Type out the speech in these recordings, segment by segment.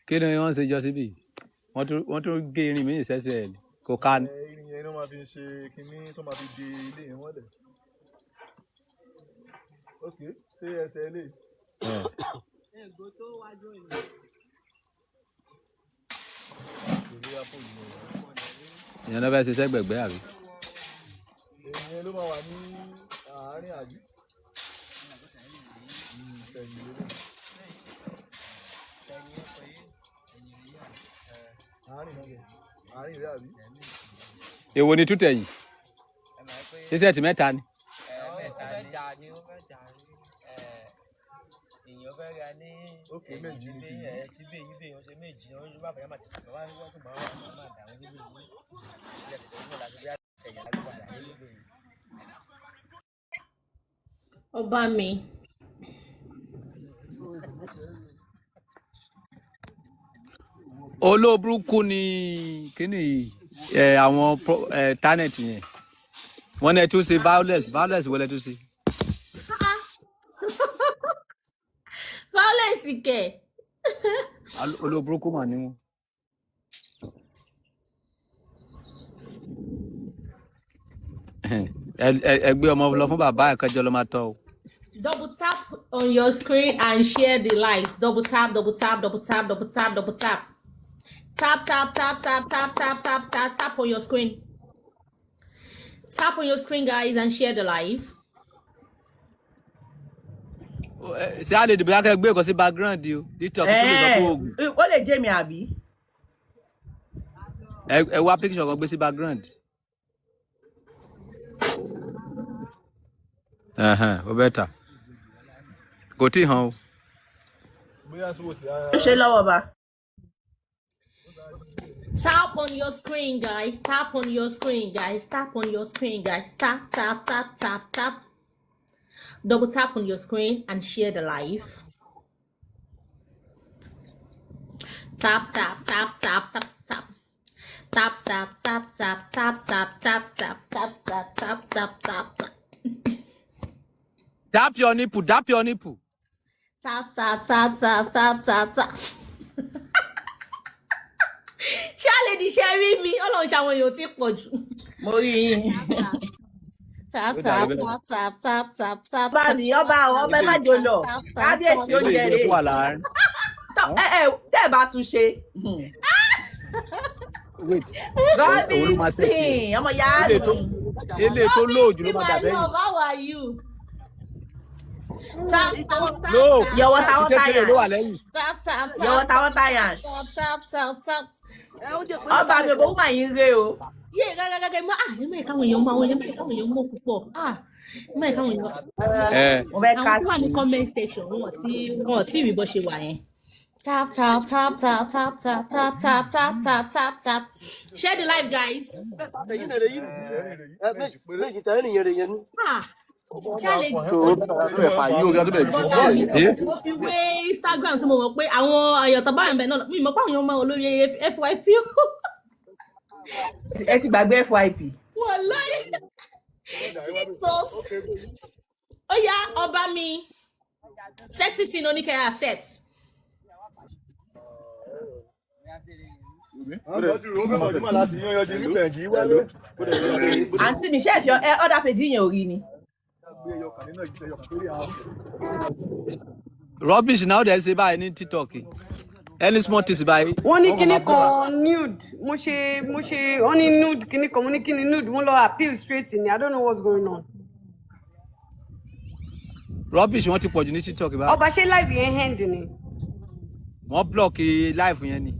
kí ni wọ́n ṣe jọ síbí wọ́n tún gé irin mi ìṣẹ́ṣẹ́ ẹ̀ kò ká ní. irin yẹn ló máa fi ṣe kinní tó máa fi de ilé yẹn mọ́lẹ̀. ok ṣé ẹsẹ̀ ilé. ẹ̀gbọ́ tó wájú ìlú. ìyẹn ló fẹ́ ṣiṣẹ́ gbẹ̀gbẹ́ àbí. ìyẹn ló máa wà ní àárín àbí. èwo ni tútẹ̀ yìí ṣíṣẹ́ ti mẹ́ta ni. Ọba mi. olóburúkú ni kíni àwọn talent yẹn wọ́n ní ẹ tún ṣe violence wọlé tún ṣe. Violence kẹ̀. olóburúkú mà ní wọn. ẹ gbé ọmọ lọ fún bàbá ẹ̀kẹ́jọ́ ló máa tọ́ o. Double tap on your screen and share the likes. Double tap, double tap, double tap, double tap, double tap. Tap, tap, tap, tap, tap, tap, tap, tap, tap on your screen. Tap on your screen, guys, and share the live. ṣé a lè dìbò yá kẹ́ gbé nǹkan sí background o TikTok tún lè sọ pé oògùn. ó lè jẹ́ mi àbí. ẹ wá picture kan gbé sí background. ó bẹ́ẹ̀ ta kò tí ì hàn o. ó ṣe lọ́wọ́ bá. Tap on your screen, guys. Tap on your screen, guys. Tap on your screen, guys. Tap, tap, tap, tap, tap. Double tap on your screen and share the live. Tap, tap, tap, tap, tap, tap. Tap, tap, tap, tap, tap, tap, tap, tap, tap, tap, tap, tap, tap, tap. Tap your nipple, tap your nipple. Tap, tap, tap, tap, tap, tap, tap. Lady Sherry mi, Ọlọ́run ṣàwọn èèyàn tí pọ̀ jù. Mo rí yín. Tap, tap, tap, tap, tap, tap, tap. Bá mi ọba àwọn ọba ẹ má jò lọ. Kábíyèsí ó jẹ rè. Tẹ́ ẹ bá tún ṣe. Robinson, ọmọ yáa ni. Ilé tó lóòjù ló máa dà bẹ́yìn. How are you? Tap, tap, tap. No, your water ló wà lẹ́yìn. Tap, tap, tap. Your water yansh. Tap, tap, tap, tap. Ọba mi bó máa yín rè o. Yé gàgàgàgà mọ́ ẹ̀mọ́ ẹ̀ka àwọn èèyàn mọ́ àwọn èèyàn mọ́ púpọ̀ ẹ̀mọ́ ẹ̀ka àwọn èèyàn. Àwọn tó wà ní comment section wọn tí ìrìbọ ṣe wà yẹn. Tap, tap, tap, tap, tap, tap, tap, tap, tap, tap, tap, tap. Share the live, guys. Challenge. Mo fi wé Instagram tí mo mọ̀ pé àwọn àyọ̀tọ̀ báyọ̀ bẹ̀ náà mi mọ̀ pé àwọn èèyàn máa wọ lórí FYP. Ẹ ti gbàgbé FYP. Wàláhì. Jesus. Ó yá ọba mi. Sexy sin oníkẹ́ accept. Àǹtí mi ṣe é fi ọ̀dà pèjì yẹn ò rí ni. Rubbish náà dẹ̀ ṣe báyìí ní TikTok any small things báyìí. wọ́n ní kíní kan nude mo ṣe wọ́n ní nude kíní kan mo ní kíní nude mo lọ appeal straight ni I don't know what's going on. Rubbish wọ́n ti pọ̀jù ní TikTok báyìí. ọba ṣé live yẹn hand ni. wọ́n block live yẹn ni.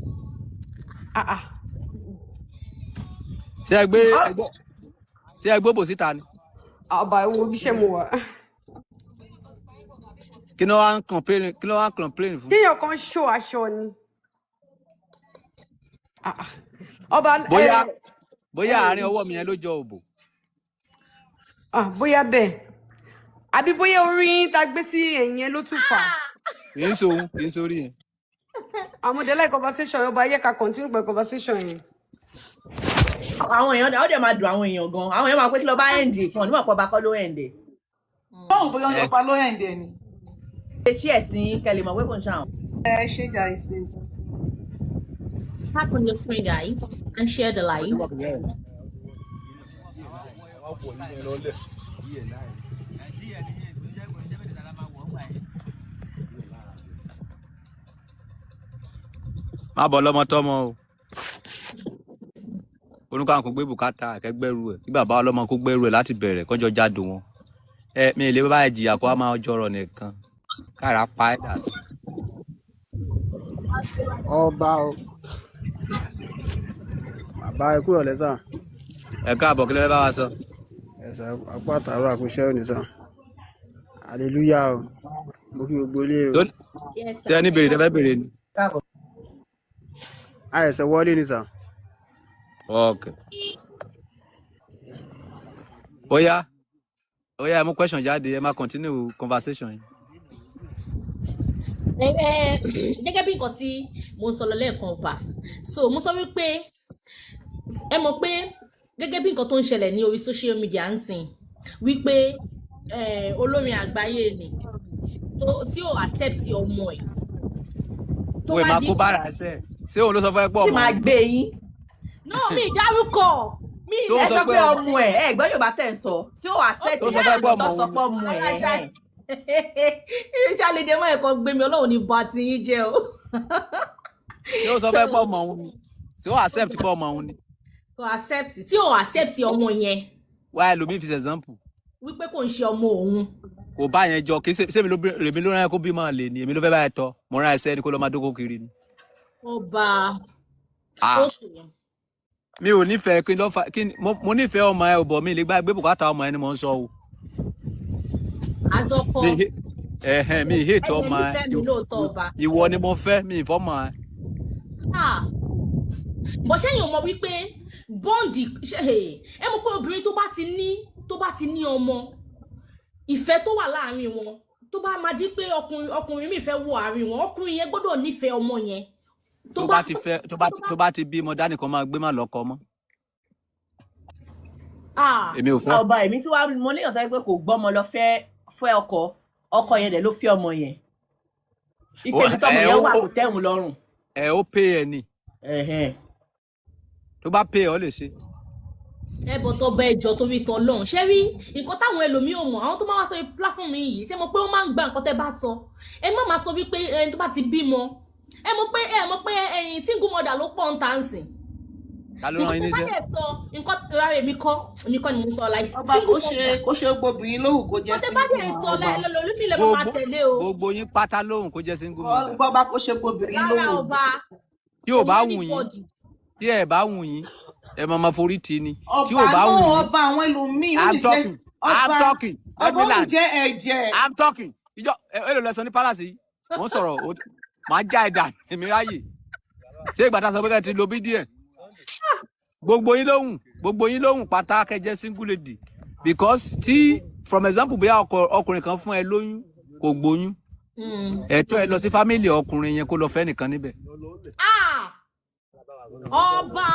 ṣé ẹ gbé bò síta ni. ọba wo bí ṣe mo wà. kí ló wá ń complain fún. kéèyàn kan ṣó aṣọ ni. ọba bóyá àárín ọwọ́ mi yẹn ló jọ òbò. bóyá bẹ́ẹ̀ àbí bóyá orí tá gbé sí ẹ̀yìn yẹn ló tún fà. kì í sóhun kì í sórí yẹn. àmúdé like conversation ọba yẹ ká continue pẹ̀lú conversation yẹn. àwọn èèyàn ó dẹ̀ máa dùn àwọn èèyàn gan àwọn èèyàn máa pé kí lọ bá ẹ̀ǹdì fún ọ nígbà pọ̀ bá kọ́ ló ẹ̀ǹdì. báwo bóyá ọjọ́ pa ló ẹ̀ǹdì ẹ̀ ni. ṣé ẹ̀sìn kẹlẹ̀ mọ̀ pé kò ń ṣàwọn. ṣé jà ìsìn. tap on your screen, guys, and share the live. má bọ̀ lọ́mọ tọ́mọ o oníkàwọn kò gbé bùkátà kẹgbẹ́rú ẹ̀ kí bàbá ọlọ́mọ kó gbẹ́rú ẹ̀ láti bẹ̀rẹ̀ kọjọ jáde wọn mi ì lè bá ìjìyà kó a máa jọrọ̀ nìkan kára pa ẹ̀ dà. ọba o bàbá ẹ kúrò lẹ́sà. ẹ káàbọ̀ kí ló fẹ́ bá wa sọ. ẹsẹ apá àtàrọ àkúṣe òní sàn hallelujah o mo kí gbogbo ilé o. tí ẹ ní bèrè tẹ́fẹ́ bèrè ni. àìsàn wọlé ni sàn. ok oya ẹ mú question jáde ẹ máa continue conversation yìí. Gẹ́gẹ́ bí nǹkan tí mo ń sọ lọ lẹ́ẹ̀kan ọba so mo sọ wípé ẹ mọ̀ pé gẹ́gẹ́ bí nǹkan tó ń ṣẹlẹ̀ ní orí social media ń sìn wípé olórin àgbáyé ni tí ò accept ọmọ ẹ̀. wọ́n máa kó bára ẹsẹ̀ ṣé òun ló sọ fún ẹ pọ̀ mọ́. ṣé máa gbé yín. no mi dárúkọ mi ẹ sọ pé ọmọ ẹ gbọ́ Yorùbá tẹ̀ ń sọ tí ò accept tó sọ fún ẹ pọ̀ mọ́ ọmọ ẹ. ìjàlèdè mọ́ ẹ̀kọ́ gbé mi Ọlọ́run ní bọ́ àti yín jẹ́ o. tí ó sọ fẹ́ pọ̀ mọ́ òun ni tí ó accept pọ̀ mọ́ òun ni. kò accept tí ò accept ọmọ yẹn. wá ẹlòmíì fi example. wípé kò ń ṣe ọmọ òun. kò bá yẹn jọ kí sèmi ló rán ẹ kó bí máa lè ní èmi ló fẹ́ bá ẹ tọ́ mo rán ẹsẹ́ ni kó lọ́ máa dógó kiri ni. ọba. mi ò nífẹ̀ẹ́ kí n lọ́ fa kí mo nífẹ̀ẹ́ ọmọ ẹ ò bọ̀ mi lè gbé bùkátà ọmọ ẹ ni mo ń sọ o. azọkọ mi hate ọmọ ẹ ìwọ ni mo fẹ́ mi ìfọmọ ẹ. bó ṣẹ́yìn ò mọ̀ wípé bọ́ǹdì ẹ mọ̀ pé obìnrin tó bá ti ní ọmọ ìfẹ́ tó wà láàrin wọn tó bá máa jí pé ọkùnrin mi fẹ́ wọ àárín wọn ọkùnrin yẹn gbọ́dọ̀ nífẹ̀ẹ́ ọmọ yẹn. tó bá ti bí mo dání kan máa gbé má lọ́kọ mọ́. èmi ò fẹ́. ọba èmi tí wàá mo léèyàn tó yẹ pé kò gbọ́mọ lọ fẹ́ ọkọ yẹn dẹ̀ ló fi ọmọ yẹn ìkejì tọmọ yẹn wà kò tẹ́hùn lọ́rùn. ó pè é ni tó bá pè é ọ lè ṣe. bọ̀ tó bẹ ẹjọ́ torí tọ́ lọ́hùn ṣé rí nǹkan táwọn ẹlòmíì ò mọ̀ àwọn tó máa wá sọ platform yìí ṣé mo pé ó máa ń gba nǹkan tẹ́ bá sọ ẹ má máa sọ wípé ẹni tó bá ti bímọ ẹ mọ̀ pé ẹ̀yin single mother ló pọ̀ ń tà ń sìn. ta ló rán yín níṣẹ́. nǹkan rárá èmi kọ́ ni mo sọ like. ọba kó ṣe gbobìnrin lóhùn kó jẹ́ single mother. ọtẹ bá dẹ̀ sọ lórí nílẹ̀ máa tẹ̀lé o. gbogbo yín pátá lóhùn kó jẹ́ single mother. bọ́ba kó ṣe gbobìnrin lóhùn. rárá ọba. tí ò bá wù yín tí ẹ bá wù yín ẹ máa forí tì ní. tí ò bá wù yín ọba àwọn ẹlòmíì I'm talking ọba òun jẹ́ ẹ̀jẹ̀. I'm talking ìjọ èlò lẹsọ ní palace yìí mo ń sọ̀rọ̀ màá já ẹ̀dà èmi ráyè ṣé ìgbà tá a sọ pé kẹ́ ti lo bí díẹ̀ gbogbo yín lóhùn pátá kẹjẹ single lady because tí from example bóyá ọkùnrin kan fún ẹ lóyún kò gbóyún ẹ̀tọ́ ẹ lọ sí family ọkùnrin yẹn kó lọ fẹ́ nìkan níbẹ̀. ọba.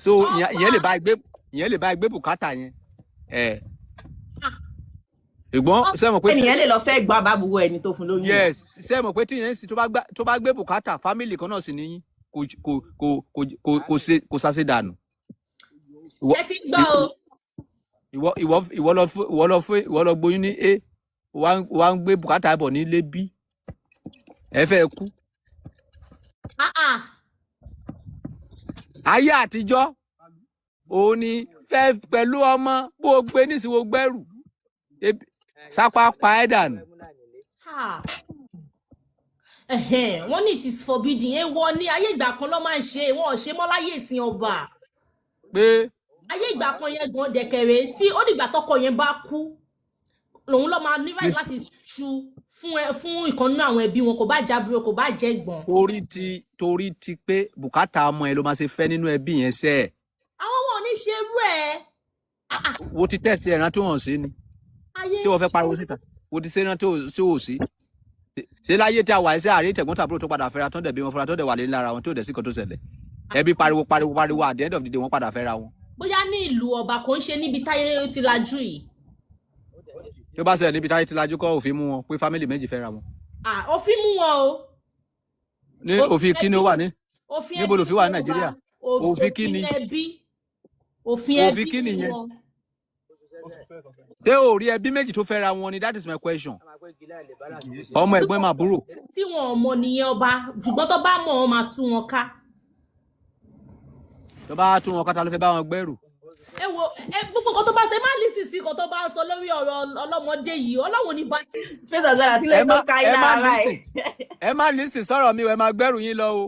so ìyẹn lè bá gbé bùkátà yẹn ìgbọ́n sẹ́mọ̀ pé ènìyàn lè lọ fẹ́ gbọ́ àbábúwò ẹni tó fún lóyún. yes sẹ́mọ̀ pé tí yẹn sì tó bá gbé bùkátà family kan náà sì níyìn kò sase dànù. ẹ ti gbọ́ o. ìwọ lọ gbóyún ní a wà ń gbé bùkátà bọ̀ ní ilé b ẹ fẹ́ kú. ayé àtijọ́ òun ni fẹ́ pẹ̀lú ọmọ bó gbé nísìwò gbẹ́rù sápá pa ẹ́ dànù. wọ́n ní it is forbidden èèwọ̀ ní ayé ìgbà kan ló máa ń ṣe wọn ò ṣe mọ́ láyé ìsìn ọba. pé ayé ìgbà kan yẹn gan dẹ̀kẹ̀rẹ̀ tí ó dìgbà tọkọ yẹn bá kú lòun ló máa ní right láti ṣu fún ìkànnú àwọn ẹbí wọn kò bá jábúrò kò bá jẹ́ gbọ̀n. torí ti pé bùkátà ọmọ ẹ ló máa ṣe fẹ́ nínú ẹbí yẹn sẹ́ ẹ̀. àwọn ọmọ ò ní ṣe rú ẹ̀. wo ti tẹ̀sí ẹ̀ràn tó hàn sí ni tí wọ́n fẹ́ pariwo síta wo ti ṣe ẹ̀ràn tó ò sí. ṣé láyé tí a wà ẹsẹ̀ àárẹ̀ tẹ̀gbọ́n tàbúrò tó padà fẹ́ra tán dẹ̀ bí wọn fúnra tó dẹ̀ wà lé lára wọn tó dẹ̀ sí kan tó ṣẹlẹ̀ ẹbí pariwo at the end of the day wọ́n padà fẹ́ra wọn. bóyá ní ìlú ọba kò ń ṣe níbi táyé ti lajú yìí. tó bá ṣẹlẹ̀ níbi táyé ti lajú kọ́ òfin mú wọn pé fámìlì méjì fẹ́ra wọn. òfin mú wọn o. ní òfin kí ni ó wà ní níbo lòfin wà ní Nàìjíríà òfin kí ni òfin kí nìyẹn ṣé o rí ẹbí méjì tó fẹ́ra wọn ni that is my question ọmọ ẹ̀gbọ́n máa búrò. tí wọn ò mọ nìyẹn ọba ṣùgbọ́n tó bá mọ̀ wọn máa tú wọn ká. tó bá tú wọn ká ta ló fẹ́ bá wọn gbẹ́rù. ẹ wo gbogbo kan tó bá ṣe má lísì sí kan tó bá sọ lórí ọ̀rọ̀ ọlọ́mọdé yìí Ọlọ́run ní bá. ẹ má lísì sọ̀rọ̀ mi ẹ má gbẹ́rù yín lọ o.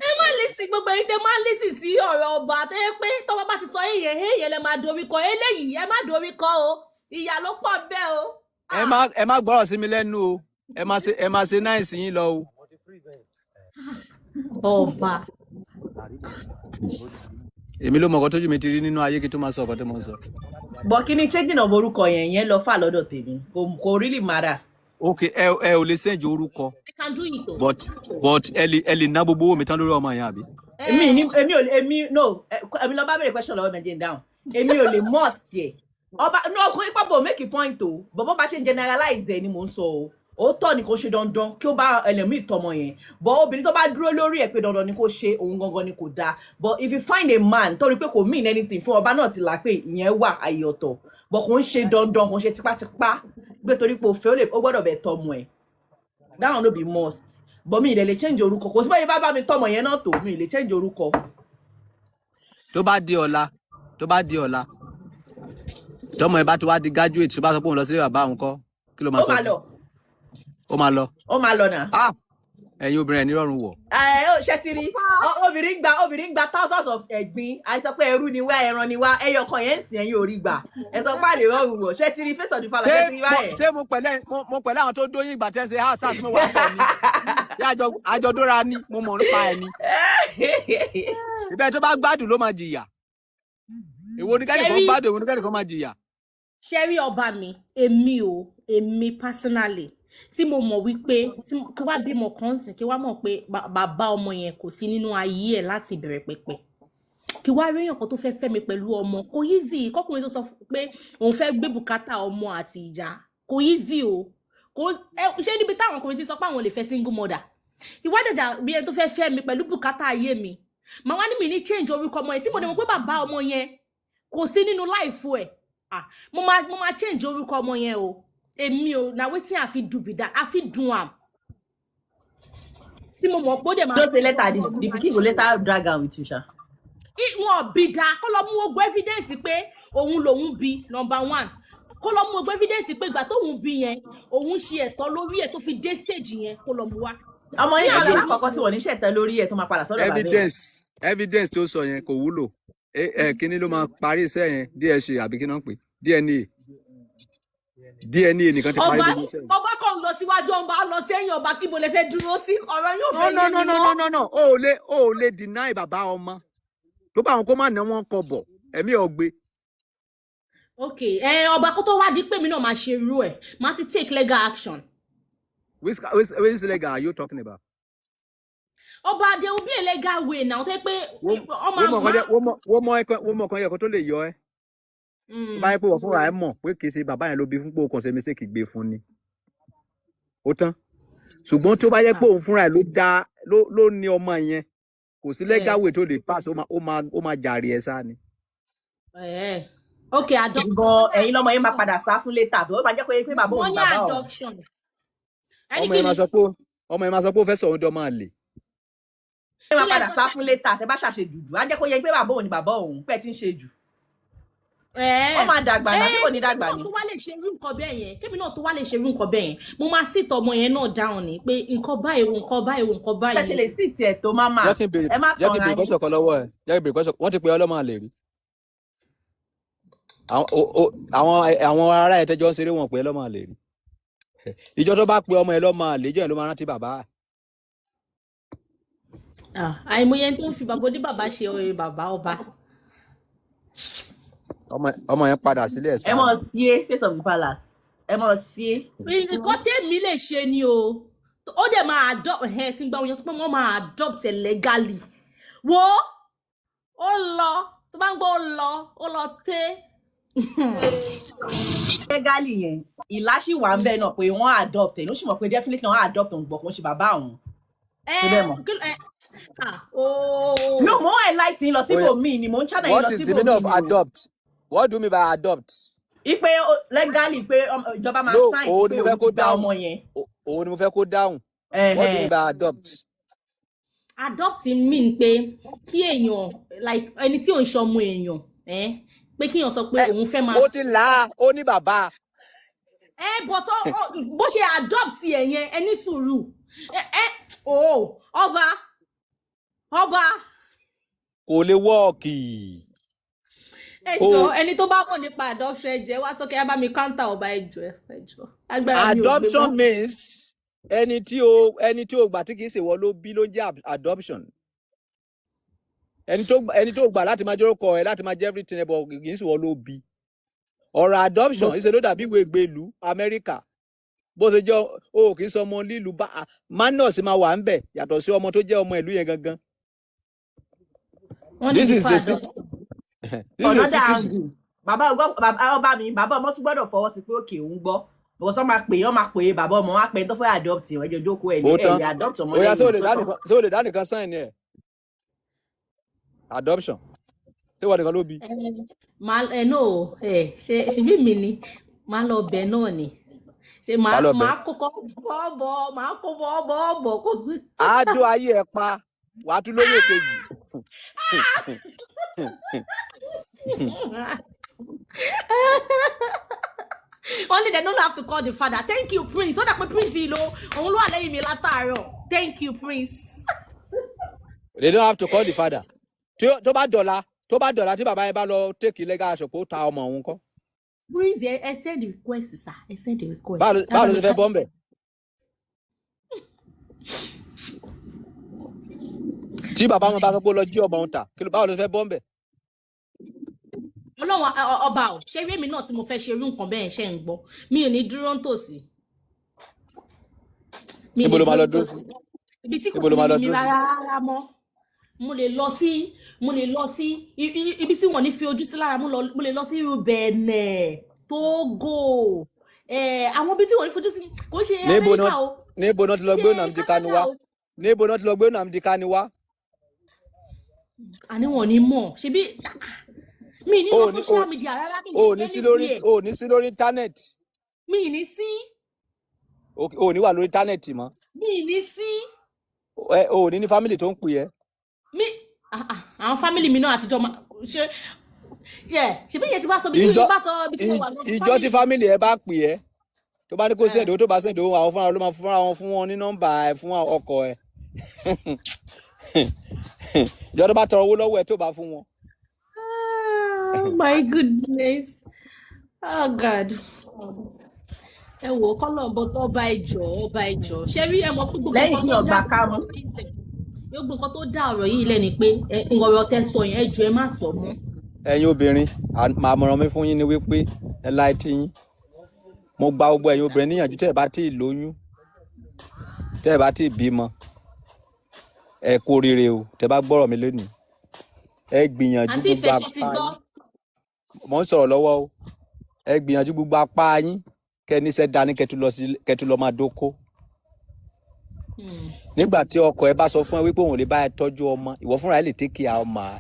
ẹ má lísì gbogbo ẹni tẹ má lísì sí ọ̀rọ̀ ọba tó yẹ pé tọ́wọ́ bá ti sọ èyẹ lẹ máa dorí kọ eléyìí ẹ má dorí kọ o ìyà ló pọ̀ bẹ́ẹ̀ o. ẹ má gbọ́rọ̀ sí mi lẹ́nu o ẹ má ṣe náìsì yín lọ o. ọba. èmi ló mọ̀ ọkọ tójú mi ti rí nínú ayé kí tó máa sọ ọkọ tó máa sọ. bọ̀ kí ni changing of orúkọ yẹn lọ fà lọ́dọ̀ tèmi kò really matter. ok ẹ ò lè sẹ́ǹjì orúkọ but ẹ lè ná gbogbo owó mi tán lórí ọmọ yẹn àbí. èmi lọ bá bẹ̀rẹ̀ question lọ́wọ́ Nàìjíríà down èmi ò lè must yẹ ọba no ọkùnrin pàbò make a point o bọ̀bọ̀ bá ṣe generalize ẹ ni mò ń sọ o òótọ́ ni kò ṣe dandan kí ó bá ẹlẹ́mìí tọmọ yẹn but obìnrin tó bá dúró lórí ẹ̀ pé dandan ni kò ṣe òun gangan ni kò dáa but if you find a man tó rí pé kò mean anything fún ọba náà ti là pé ìyẹn wà àyè ọ̀tọ̀ but kò ń ṣe dandan kò ń ṣe tipátipá gbé torí pé òfin ó gbọ́dọ̀ bẹ̀ tọmọ ẹ̀ that one no be must but mi ìdẹ̀ lè change orúkọ kò sí báyìí bá mi tọmọ yẹn náà tó mi lè change orúkọ. tó bá di ọ̀la tọmọ ẹ bá tó wá di graduate tó bá sọ pé òun lọ sí bàbá òun kọ́ kí ló máa sọ fún ó máa lọ náà. ẹ̀yin obìnrin ẹ̀ nírọ̀rùn wọ̀. ṣe ti rí obìnrin gba thousands of ẹ̀gbin àìsàn pé ẹrú ni wá ẹran ni wá ẹyọ kan yẹn ń sìn ẹ̀yin ò rí gbà ẹ̀sọ́ pàlè rọrùn wọ̀ ṣe ti rí face of the palace ṣe ti rí báyẹn. ṣé mo pẹ̀lẹ́ àwọn tó dóyìn ìgbà tẹ́ ṣe house mi wà pọ̀ ni ṣé àjọdóra ni mo mọ̀ nípa ẹ̀ ni. ìbẹ́ tó bá gbádùn ló máa jìyà èwo ni kẹ́nìkan gbádùn èwo ni kẹ́nìkan máa jìyà. ṣé rí ọba mi èmi personally tí mo mọ̀ wípé kí wá bímọ kan sìn kí wá mọ̀ pé bàbá ọmọ yẹn kò sí nínú ayé ẹ̀ láti ìbẹ̀rẹ̀ pẹ̀pẹ̀ kí wá rí èèyàn kan tó fẹ́ fẹ́ mi pẹ̀lú ọmọ kò easy kọkùnrin tó sọ pé òun fẹ́ gbé bùkátà ọmọ àti ìyá kò easy o ṣé níbi táwọn ọkùnrin ti sọ pé àwọn lè fẹ́ single mother ìwádìí bí ẹni tó fẹ́ mi pẹ̀lú bùkátà ayé mi màá wá ní mi ní change orúkọ ọmọ yẹn tí mo dẹ̀ mọ̀ pé bàbá ọmọ yẹn kò sí nínú life ẹ̀ mo máa change orúkọ ọmọ yẹn o èmi ò na wetin àfi dùbìdà àfi dùn am tí mo mọ̀ pé ó dẹ̀ máa. just say later the pikin go later drag am with you sha. wọn bí da kó lọ mú ogbó evidence pé òun lòun bí number one kó lọ mú ogbó evidence pé ìgbà tóun bí yẹn òun ṣe ẹ̀tọ́ lórí ẹ̀ tó fi dé stage yẹn kó lọ mú wá. ọmọ yẹn àlọ́ àkọ́kọ́ tí wọ́n ní ṣẹ̀tẹ́ lórí ẹ̀ tó máa padà sọ́dọ̀ bàbá yẹn. evidence tó sọ yẹn kò wúlò kíní ló máa parí iṣẹ́ yẹn DSA àbí kí náà pè DNA nìkan ti parí gbogbo iṣẹ́ yẹn. ọba kan lọ síwájú ọba lọ sẹ́yìn ọba kí mo lè fẹ́ dúró sí ọ̀rọ̀ yóò fẹ́ yé mi mọ́. no o ò lè deny bàbá ọmọ tó bá àwọn kó má ná wọn kọ bọ̀ ẹ̀mí ọ̀gbẹ́. ok ọba kó tó wá di pé mi náà máa ṣe irú ẹ̀ máa ti take legal action. which legal are you talking about? ọba there will be a legal way now tẹ́ pé ọmọ àmọ́ wọ́n mọ̀ kan yẹ kó tó lè yọ ẹ́ bá yẹ pé wọ́n fúnra ẹ̀ mọ̀ pé kì í ṣe bàbá yẹn ló bí fún pé o kàn ṣe mistake gbé fún ni ó tán ṣùgbọ́n tó bá yẹ pé òun fúnra ẹ̀ ló ní ọmọ yẹn kò sí legal way tó lè pass ó máa jàre ẹ̀ sá ni. ok adoption ẹ̀yin lọ́mọ yẹn máa padà sá fún later tó máa jẹ́ pé bàbá òun bàbá òun. adoption. ọmọ yẹn máa sọ pé ó fẹ́ sọ òun dọ́ máa lè. ẹ máa padà sá fún later tẹ bá ṣàṣe jùjù á jẹ́ kó yẹ pé bàbá òun ni bàbá òun pẹ́ tí ń ṣe jù. ó máa dàgbà náà tí kò ní dàgbà ni. tó wá lè ṣe irú nǹkan bẹ́ẹ̀ yẹn kébì náà tó wá lè ṣe irú nǹkan bẹ́ẹ̀ yẹn mo máa sì tọ ọmọ yẹn náà dáhùn ni pé nǹkan báyìí wo nǹkan báyìí wo nǹkan báyìí. ṣe lè sí tiẹ̀ tó má máa ẹ má kàn án. jẹ́ kí n bèrè kọ́sọ̀ kan lọ́wọ́ ẹ̀ jẹ́ kí n bèrè kọ́sọ̀ wọ́n ti pe ọlọ́mọ àlè rí. àwọn ará ẹ̀ tẹ́jọ́ ń ṣeré wọn pé ọlọ́mọ àlè rí. ìjọ tó bá pe ọmọ ẹ lọ́mọ àlè jẹ́ ẹ̀ ló máa rántí bàbá. àìmọye tó ń fi bàbá ní bàbá ṣe ọ̀rẹ́ bàbá ọba. ọmọ yẹn padà sílé ẹ̀ sáà. ẹ mọ̀ sí é face of the palace ẹ mọ̀ sí é. nǹkan tèmi lè ṣe ni o ó dẹ̀ máa adopt ẹ̀ tí ń gbà wọ́n sọ pé wọ́n máa adopt ẹ̀ legally wo ó lọ tó bá ń gbọ́ ó lọ tẹ́. legally yẹn ìlàṣì wà ń bẹ náà pé wọ́n adopt ẹ̀ ló sì mọ̀ pé definitely wọ́n adopt òun gbọ̀ kó ń ṣe bàbá òun No, mo highlight yín lọ síbò míì ni mo ń channel yín What lọ is the síbò meaning míì of ni o. adopt? What do you mean by adopt? Ipe legally pé ìjọba máa No, sign òun pé ni mo fẹ́ òun kó ti gba dáhùn. ọmọ yẹn. Òun ni mo fẹ́ kó dáhùn. What do you mean by adopt? Adopt mean pé kí èèyàn like ẹni tí ò ń ṣọmọ èèyàn pé kí èèyàn sọ pé òun fẹ́ máa. Ó ti là á, ó ní bàbá. But bó ṣe adopt ẹ̀ yẹn ẹni sùúrù ọba Kò lè wọ́ọ̀kì. ẹjọ ẹni tó bá mọ̀ nípa adoption ẹjẹ wá sókè ẹ bá mi counter ọba ẹjọ agbára mi ò gbé mọ́. Adoption means ẹni tí o gbà tí kì í ṣe wọ́n ló bí ló ń jẹ́ adoption. Ẹni tó gbà láti máa jẹ́ ọkọ ẹ láti máa jẹ́ everything ẹ bọ̀ kì í ṣe wọ́n ló bí. Ọ̀rọ̀ adoption ìṣe ló dàbí ìwé ìgbèlú Amẹ́ríkà bó ṣe jẹ́ o kì í sọ ọmọ lílu bá manus máa wà ń bẹ̀ yàtọ̀ sí ọmọ tó jẹ́ ọmọ ìlú yẹn gangan. This is a citizen. Bàbá ọba mi bàbá ọmọ tún gbọ́dọ̀ fọwọ́ sí pé òkè òun gbọ́ because wọ́n máa pè é bàbá ọmọ wọn á pè é tó fẹ́ adopt ẹ̀ ẹjọ́ jókòó ẹ̀ ní adopt ọmọ lẹ́yìn. Ṣé o lè dá nìkan sign ẹ̀? Adoption. Ṣé wọ́n nìkan ló bí? Ṣe bí mi ni máa lọ bẹ̀ náà ni ṣe máa kó bọ́ kó. Àádó ayé ẹ pa wàá tún lóyè kejì. Only they don't have to call the father. Thank you, Prince. So that my Prince, you know, òun ló wà lẹ́yìn mi látàárọ̀. Thank you, Prince. They don't have to call the father. Tó bá dọ̀la tí bàbá yẹn bá lọ take legal action kó ta ọmọ òun kọ́. Prince, I send the request, sir. I send the request. Báwo ló fẹ́ bọ́m̀bẹ̀? Tí bàbá wọn bá fẹ́ kó lọ jí ọmọ òun ta, báwo ló fẹ́ bọ́m̀bẹ̀? Ọlọ́run ọba ò ṣe rí èmi náà tí mo fẹ́ ṣe irú nǹkan bẹ́ẹ̀ ṣe ń gbọ́ mi ò ní dúró nítòsí. Níbo ló máa lọ dúró sí? Ibi tí kò sí mi rárá mọ́ mo lè lọ sí ibi tí wọ́n ní fi ojú sí lára mo lè lọ sí irú Benin, Togo àwọn ibi tí wọ́n ní fojú sí kò ṣe Amẹ́ríkà o. Níbo náà ti lọ gbé Nnamdi Kanu wá? Níbo náà ti lọ gbé Nnamdi Kanu wá? Àní wọn ní mọ̀ ṣebí mi ní lọ social media rárá ní sí lórí internet. Mi ní sí. Ní wà lórí internet mọ́. Mi ní sí. Ní family tó ń pè ẹ́. Àwọn family mi náà àtijọ́ ṣe ṣebí yẹn ti bá sọ bí tí bá sọ bí tí mo wà lórí. Ìjọ tí family ẹ bá pè ẹ́ tó bá ní kó send owó tó bá send owó àwọn fúnra ló máa fúnra wọn fún wọn ní nọ́mbà ẹ fún ọkọ ẹ. Ìjọ tó bá tọrọ owó lọ́wọ́ ẹ tó bá fún wọn. Oh my goodness. Oh God. Ẹ wò kọ́lọ̀ bọ́ ọba ìjọ. Ṣé rí ẹmọ gbogbo nǹkan tó dá gbogbo nǹkan tó dá ọ̀rọ̀ yìí lẹ́ni pé ọ̀rọ̀ tẹ́ sọ yẹn ẹjọ́ ẹ má sọ mọ́. Ẹ̀yin obìnrin, àmọ̀ràn mi fún yín ni wípé ẹ láì tí yín. Mo gba gbogbo ẹ̀yin obìnrin níyànjú tẹ́ ẹ bá tí ì lóyún, tẹ́ ẹ bá tí ì bímọ. Ẹ kú oríire o, tẹ́ bá gbọ́rọ̀ mi lónìí. Ẹ gbìyànjú gbogbo apá yín. Mo ń sọ̀rọ̀ lọ́wọ́ o. Ẹ gbìyànjú gbogbo apá yín kẹ́ níṣẹ́ dání kẹ́tù lọ máa dóko. Nígbà tí ọkọ ẹ bá sọ fún ẹ wípé òun lè bá ẹ tọ́jú ọmọ, ìwọ fúnra ẹ lè take care ọmọ ẹ.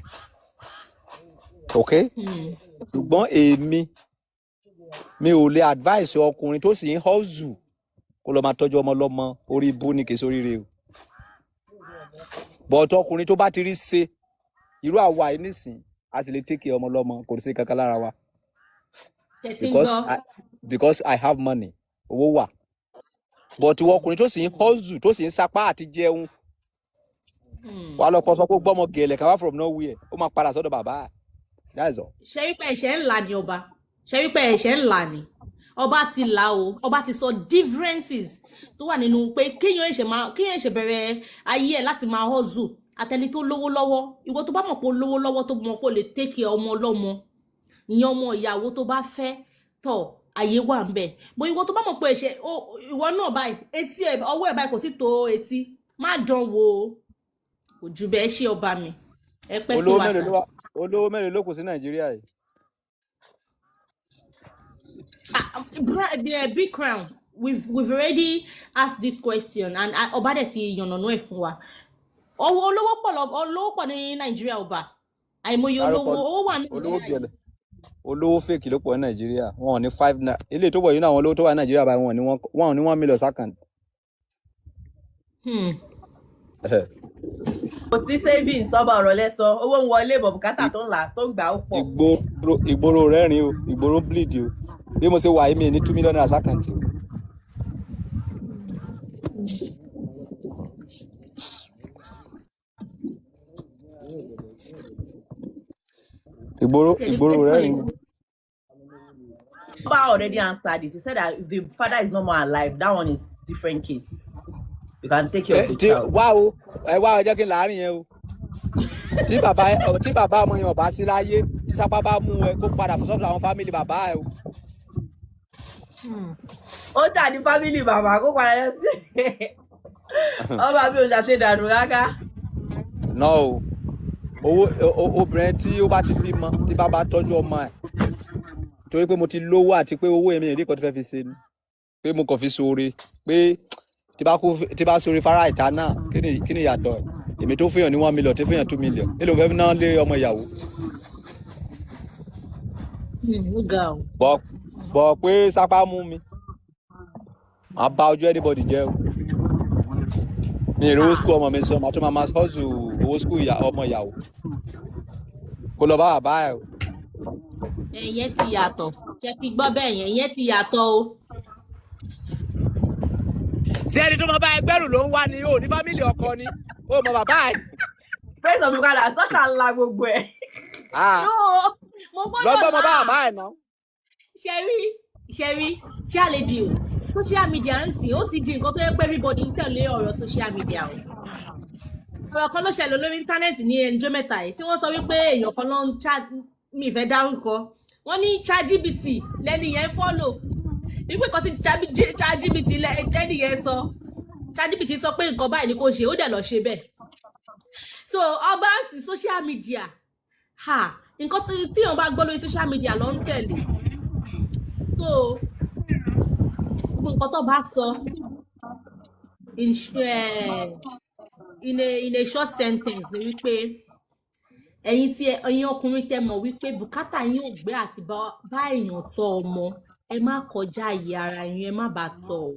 Okay? Ṣùgbọ́n mi ò lè advice ọkùnrin tó sì ń hustle kó lọ máa tọ́jú ọmọ lọ́mọ orí ibú ní kìí sóríire o. But ọkùnrin tó bá ti rí ṣe irú àwa yìí nísìn a sì lè take care ọmọ lọ́mọ kò sí kankan lára wa. Because I have money, owó wà. But ìwọ ọkùnrin tó sì ń hustle tó sì ń sapá àti jẹun wà lọ kọ sọ pé gbọ́mọ gẹ̀lẹ̀ kan wá from nowhere ó máa padà sọ́dọ̀ bàbá. That's all. Ṣé wípé ẹ̀ṣẹ̀ ńlá ni ọba? Ṣé wípé ẹ̀ṣẹ̀ ńlá ni? Ọba ti là o, ọba ti sọ differences tó wà nínú pé kéèyàn ṣe bẹ̀rẹ̀ ayé ẹ̀ láti máa hustle àtẹni tó lówó lọ́wọ́. Ìwọ tó bá mọ̀ pé ó lówó lọ́wọ́ tó mọ̀ pé ó lè take care ọmọ ọlọ́mọ. Ìyẹn ọmọ ìyàwó tó bá fẹ́ tọ̀ ayé wà ń bẹ̀. Bó ìwọ tó bá mọ̀ pé ìwọ náà báyìí etí ẹ̀ ọwọ́ ẹ̀ báyìí kò sí tó etí má dán wò kò ju bẹ́ẹ̀ ṣe ọba mi. Ẹ pẹ́ fún wa sàn. Olówó mélòó ló kù sí Nàìjíríà yìí? Big Crown we've already asked this question and ọba dẹ̀ ti yànnàná ẹ̀ fún wa. Olówó pọ̀ ní Nàìjíríà ọba. Àìmọye olówó owó wà ní Nàìjíríà. Olówó fake ló pọ̀ ní Nàìjíríà. Wọn ò ní 5 naira. Ilé tó pọ̀ yìí náà àwọn olówó tó wà ní Nàìjíríà báyìí wọn ò ní 1 million second. Kò sí savings ọba ọ̀rọ̀ lẹ́sọ owó ń wọlé bọ̀ bùkátà tó ń là tó ń gbà ó pọ̀. Ìgboro rẹ́rìn o, ìgboro bleed o. Bí mo ṣe wà yìí mi ní 2 million naira second o. Ìgboro rẹ́rìn. Oba already answered it. He said that if the father is no more alive, that one is different case. You can take your child. Wá o, jẹ́ kí n láàrin yẹn o. Tí bàbá ọmọ yẹn ò bá sí láyé, tí sápá bá mú ẹ kó padà fún sọ́dọ̀ àwọn fámìlì bàbá ẹ o. Ó dà ní fámìlì bàbá kó padà lọ sí. Ọba mi ò ṣàṣedànù rárá. No o, obìnrin tí ó bá ti bímọ, tí bàbá tọ́jú ọmọ ẹ̀. Torí pé mo ti lówó àti pé owó èmi ìrí kan tó fẹ́ fi ṣe ni. Pé mo kàn fi ṣoore. Pé tí bá ṣoore fara ìta náà, kí ni ìyàtọ̀ ẹ̀? Èmi tó fẹ́yàn ní 1 million tó fẹ́yàn 2 million. Èló fẹ́ fi náà lé ọmọ ìyàwó. Bọ̀ pé sápá mú mi. Màá bà ojú anybody jẹ́ o. Mi ì rówó school ọmọ mi sọ, màá tún máa hustle owó school ọmọ ìyàwó. Kó lọ bá bàbá ẹ o. Ìyẹn ti yàtọ̀. Jẹ́ kí gbọ́ bẹ́ẹ̀ yẹn, ìyẹn ti yàtọ̀ o. Ṣé ẹni tó máa bá ẹgbẹ́rún ló ń wá ni o ní fámìlì ọkọ ni? O mọ bàbá ẹ. Praise of God, àtọ́ṣà ńlá gbogbo ẹ̀. Lọ́gbọ́n mo bá bàbá ẹ̀ náà. Ṣẹ́rí, ṣáàlèdì o. Social media ń sìn, ó ti di nǹkan tó yẹ pé everybody ń tẹ̀lé ọ̀rọ̀ social media o. Ọ̀rọ̀ kan ló ṣẹlẹ̀ lórí íńtánẹ́ẹ̀tì ní ẹnjọ́ mẹ́ta yìí tí wọ́n sọ wípé èèyàn kan ló ń chat mi ìfẹ́ dárúkọ. Wọ́n ní ChatGPT lẹ́ni yẹn follow. Wípé kan tí ChatGPT lẹ́ni yẹn sọ. ChatGPT sọ pé nǹkan báyìí ni kò ṣe, ó dẹ̀ lọ ṣe bẹ́ẹ̀. So ọba ń sìn social media. Nǹkan tí èèyàn bá gbọ́ lórí social media ló ń tẹ̀lé. So nǹkan tó bá sọ in a short sentence ni wípé ẹ̀yin ọkùnrin tẹ́ mọ̀ wípé bùkátà yín ò gbé àti bá èèyàn tọ́ ọmọ ẹ má kọjá àyè ara yín ẹ má bàa tọ́ ọ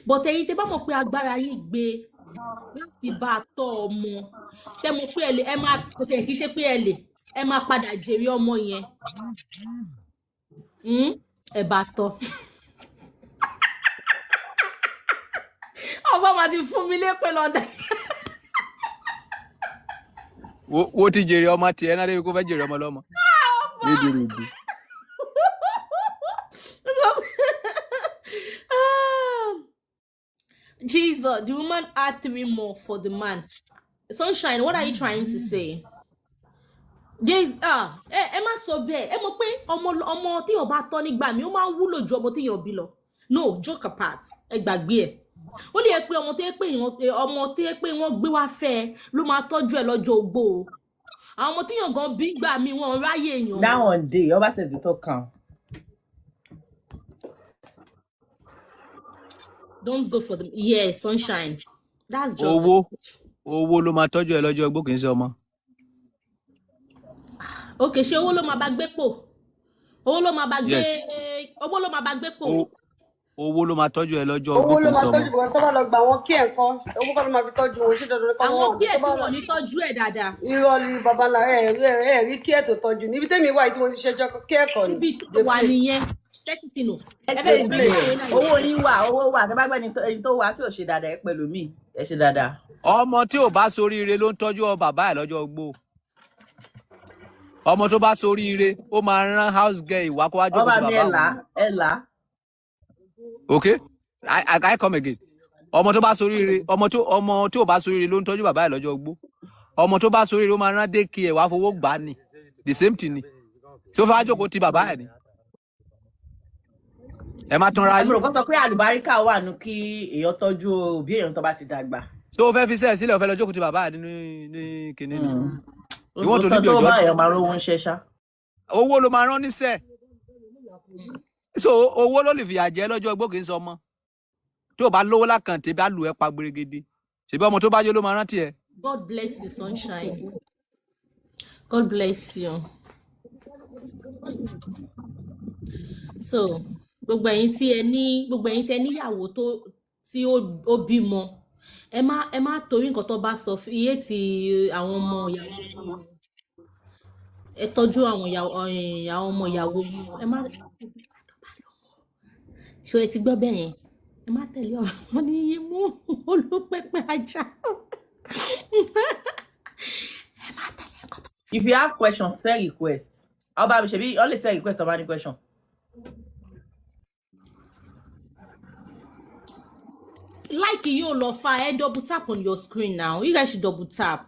but ẹ̀yin tẹ́ bá mọ̀ pé agbára yín gbé láti bá a tọ́ ọmọ tẹ́ mọ̀ pé ẹ má kò tẹ̀ kí ṣe pé ẹ má padà jèrè ọmọ yẹn ẹ bá tọ́. Ọba máa ti fún mi lépè lọ́dà. Wo ti jèrè ọmọ tiẹ̀ náà débi kó fẹ́ jèrè ọmọ lọ́mọ. Rédèrèdè. Jesus, the woman had 3 more for the man. Sunshine, what are you trying to say? Ẹ má sọ bẹ́ẹ̀. Ẹ mọ̀ pé ọmọ tí yóò bá tọ́ nígbà mi ó máa ń wúlò ju ọmọ tí yóò bí lọ. No, joke apart. Ẹ gbàgbé ẹ̀. Ó lè pé ọmọ tó yẹ pé wọ́n gbé wá fẹ́ ló máa tọ́jú ẹ̀ lọ́jọ́ ogbó o. Àwọn ọmọ tí yàn gan bí gbà mí wọn ráyè èèyàn. That one day, ọba said the talk count. Don't go for them. Yes, Sunshine. That's just owó ló máa tọ́jú ẹ lọ́jọ́ ogbó kì í ṣe ọmọ. Okay, ṣé owó ló máa bá gbé pò? Owó ló máa bá gbé pò. Owó ló máa tọ́jú ẹ lọ́jọ́ ogbó kì í ṣe ọmọ. Owó ló máa tọ́jú wọn sọ́dọ̀ lọ gbà wọn kí ẹ̀ kan. Owó kọ́ ló máa fi tọ́jú wọn sí dandan kan wọn. Àwọn bí ẹ̀ tí wọ́n ní tọ́jú ẹ̀ dáadáa. Irọ́ ni babalá rí kí ẹ̀ tó tọ́jú. Níbi tẹ́mi wà tí mo ti ṣẹjọ́ kí ẹ̀ kọ́ ni. Níbi tó wà nìyẹn. Tẹ́kìtìnù. Owó yín wà, owó wà. Tẹ́ bá gbẹ́ ẹni tó wà tí ò ṣe dáadáa ẹ pẹ̀lú mi. Ẹ ṣe dáadáa. Ọmọ tí ò bá soríire ló ń tọ́jú bàbá ẹ̀ lọ́jọ́ ogbó. Ọmọ tó bá soríire ó máa rán house girl ìwà kó wá jókòó sí bàbá wọn. Ẹ là. Okay? I come again. Ọmọ tó bá soríire, ọmọ tí ò bá soríire ló ń tọ́jú bàbá ẹ̀ lọ́jọ́ ogbó. Ọmọ tó bá soríire ó máa rán daycare wá fowó gbà ni. The same thing ni. Tí ó fẹ́ wá jókòó ti bàbá ẹ̀ ni. Ẹ má tán ra yín. Àbúrò kan sọ pé àlùbáríkà wà nù kí èèyàn tọ́jú òbí èèyàn tó bá ti dàgbà. Tí ó fẹ́ fi sẹ́ẹ̀ sílẹ̀ ó fẹ́ lọ jókòó ti bàbá ẹ̀ ní kinní ni. Ìwọ́n tó níbi òjò. Tó bá èèyàn máa rówó ń ṣe ṣá. Owó ló máa rán níṣẹ́. so owó ló lè fìyà jẹ lọ́jọ́ ogbó kì í sọ ọmọ tí ò bá lówó lákàntì bá lù ẹ́ pa gbèrègèdè ṣèbí ọmọ tó bá yó ló máa rántí ẹ. God bless you, sunshine. God bless you. So gbogbo ẹ̀yin tí ẹ níyàwó tí ó bímọ ẹ má torí nǹkan tó bá sọ iye tí àwọn ọmọ ìyàwó ẹ tọ́jú àwọn ọmọ ìyàwó yìí ẹ má ṣe ẹ ti gbọ́ bẹ́ẹ̀ yẹn ẹ má tẹ̀lé ọ̀rọ̀ wọn ní iye mú olùpẹ̀pẹ̀ ajá. If you have questions, send requests. Oba Shebi, only send request about any question. Like you love fire, double tap on your screen now. You guys should double tap.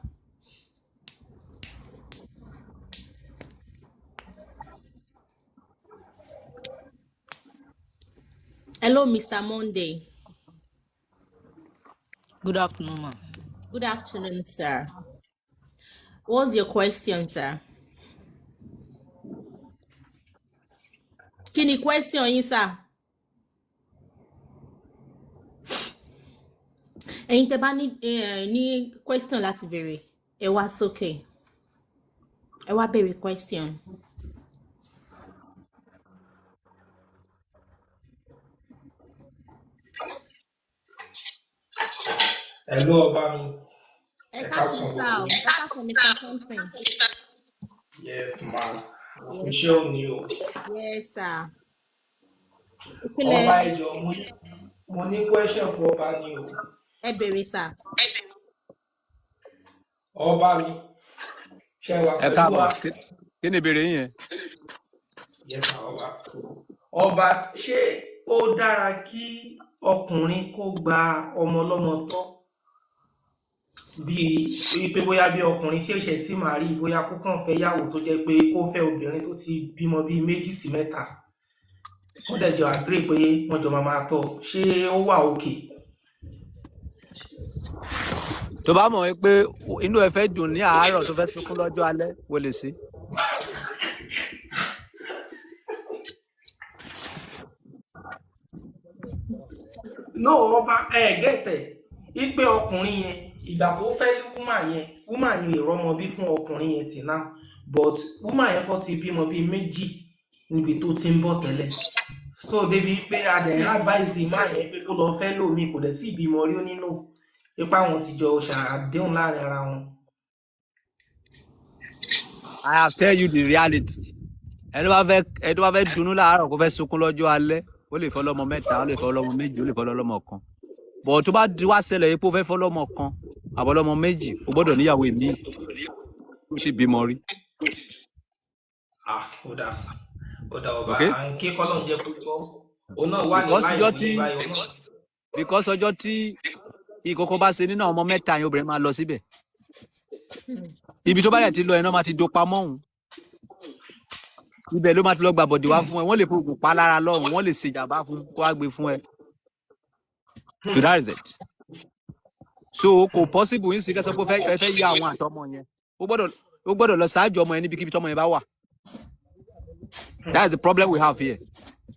Hello, Mr. Monday. Good afternoon, ma'am. Good afternoon, sir. What's your question, sir? Kí ni question yín, sir? Ẹ̀yin tẹ́ bá ní question láti béèrè, ẹ wá sókè. Ẹ wá béèrè question. Hello, Obami. Ẹ káàsán, Mr. Something. Yes, ma'am. Yes, Show you. Yes, sir. Oba Ejo, mo ní question for Oba ni o. Ẹ béèrè, sir. Oba mi. Ṣé wà ẹ pẹ̀lú wa? káàbọ̀ kí ni ìbéèrè yín yẹn. Yes, Oba. Ọba, ṣé ó dára kí ọkùnrin kó gba ọmọ ọlọ́mọ tọ́? Bí pé bóyá bí ọkùnrin tí ẹ̀ṣẹ̀ tí màá rí bóyá kó kàn fẹ́ yàwó tó jẹ́ pé kó fẹ́ obìnrin tó ti bímọ bíi 2 sí 3. Wọ́n dẹ̀ jọ agree pé wọ́n jọ máa tọ́. Ṣé ó wà òkè? tó bá mọ̀ pé inú ẹ fẹ́ dùn ní àárọ̀ tó fẹ́ sunkún lọ́jọ́ alẹ́ wo lè ṣe. No, Ọba gẹ́tẹ̀ ipe ọkùnrin yẹn ìgbà tó fẹ́ woman yẹn ìrọmọ bí fún ọkùnrin yẹn tì náà but woman yẹn kọ́ ti bímọ bíi 2 níbi tó ti ń bọ̀ tẹ́lẹ̀ so débi pé adẹ̀ advice máa yẹn pé kó lọ fẹ́ lómi kò dẹ̀ sí ìbímọ rí ó nínú ipa wọn ti jọ ṣàdéhùn láàrin ara wọn. I have tell you the reality. ẹni bá fẹ́ dunnú láàárọ̀ kó fẹ́ sunkún lọ́jọ́ alẹ́ ó lè fọ́ lọ́mọ 3 ó lè fọ́ lọ́mọ 2 ó lè fọ́ lọ́mọ 1 bọ̀ tó bá di wá ṣẹlẹ̀ yìí pé ó fẹ́ fọ́ lọ́mọ 1 àbọ̀ lọ́mọ 2 ó gbọ́dọ̀ níyàwó èmi ó ti bímọ rí. Ó dà Ọba à ń ké kọ́lọ́ ń jẹ́ kó gbọ́ òun náà wà ní láì because ọjọ́ tí ìkọ̀kọ̀ bá ṣe nínú àwọn ọmọ 3 yẹn obìnrin máa lọ síbẹ̀ ibi tó bá yẹ ti lọ ẹ̀ náà máa ti do pamọ́ òun ibẹ̀ ló máa ti lọ gba bọ̀dì wá fún ẹ wọ́n lè fògùn pa lára lọ́rùn wọ́n lè ṣe ìjàmbá fún kó wá gbé fún ẹ. So that is it. So kò possible yín sí kẹsàn pé ẹ fẹ́ yí àwọn àtọmọ yẹn ó gbọ́dọ̀ lọ ṣáájú ọmọ yẹn níbikíbi tọmọ yẹn bá wà. That is the problem we have here.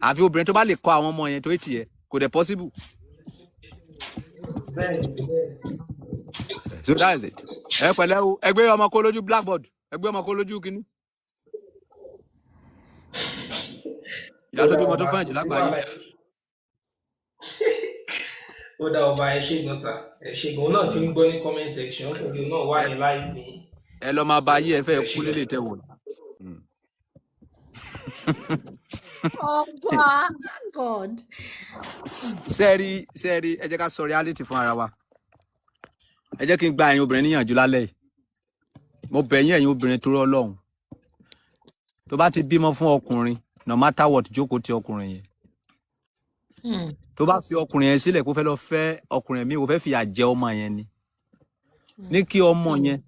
Àfi obìnrin tó bá lè kọ àwọn ọmọ yẹn tó ètì yẹ kò dẹ̀ possible. So that is it. Ẹ pẹ̀lẹ́ o ẹgbẹ́ ọmọ kó lójú blackboard ẹgbẹ́ ọmọ kó lójú kínní. Ìyá tó bímọ tó fẹ́ràn jù lágbàáyé. Ó dá Ọba ẹ ṣègùn sá ẹ ṣègùn náà ti ń gbọ́ ní comment section nítorí náà wà ní live ní. Ẹ lọ máa ba ayé ẹ fẹ́ kú lélẹ̀ tẹ̀ wò. Ọba God. Sẹ́ẹ̀rí ẹ jẹ́ ká sọ reality fún ara wa. Ẹ jẹ́ kí n gba ẹ̀yin obìnrin níyànjú lálẹ́ yìí. Mo bẹ̀ yín ẹ̀yin obìnrin tó rọ́ Ọlọ́run. Tó bá ti bímọ fún ọkùnrin no matter what jókòó ti ọkùnrin yẹn. Tó bá fi ọkùnrin yẹn sílẹ̀ kó fẹ́ lọ fẹ́ ọkùnrin mi kó fẹ́ fìyà jẹ ọmọ yẹn ni. Ní kí ọmọ yẹn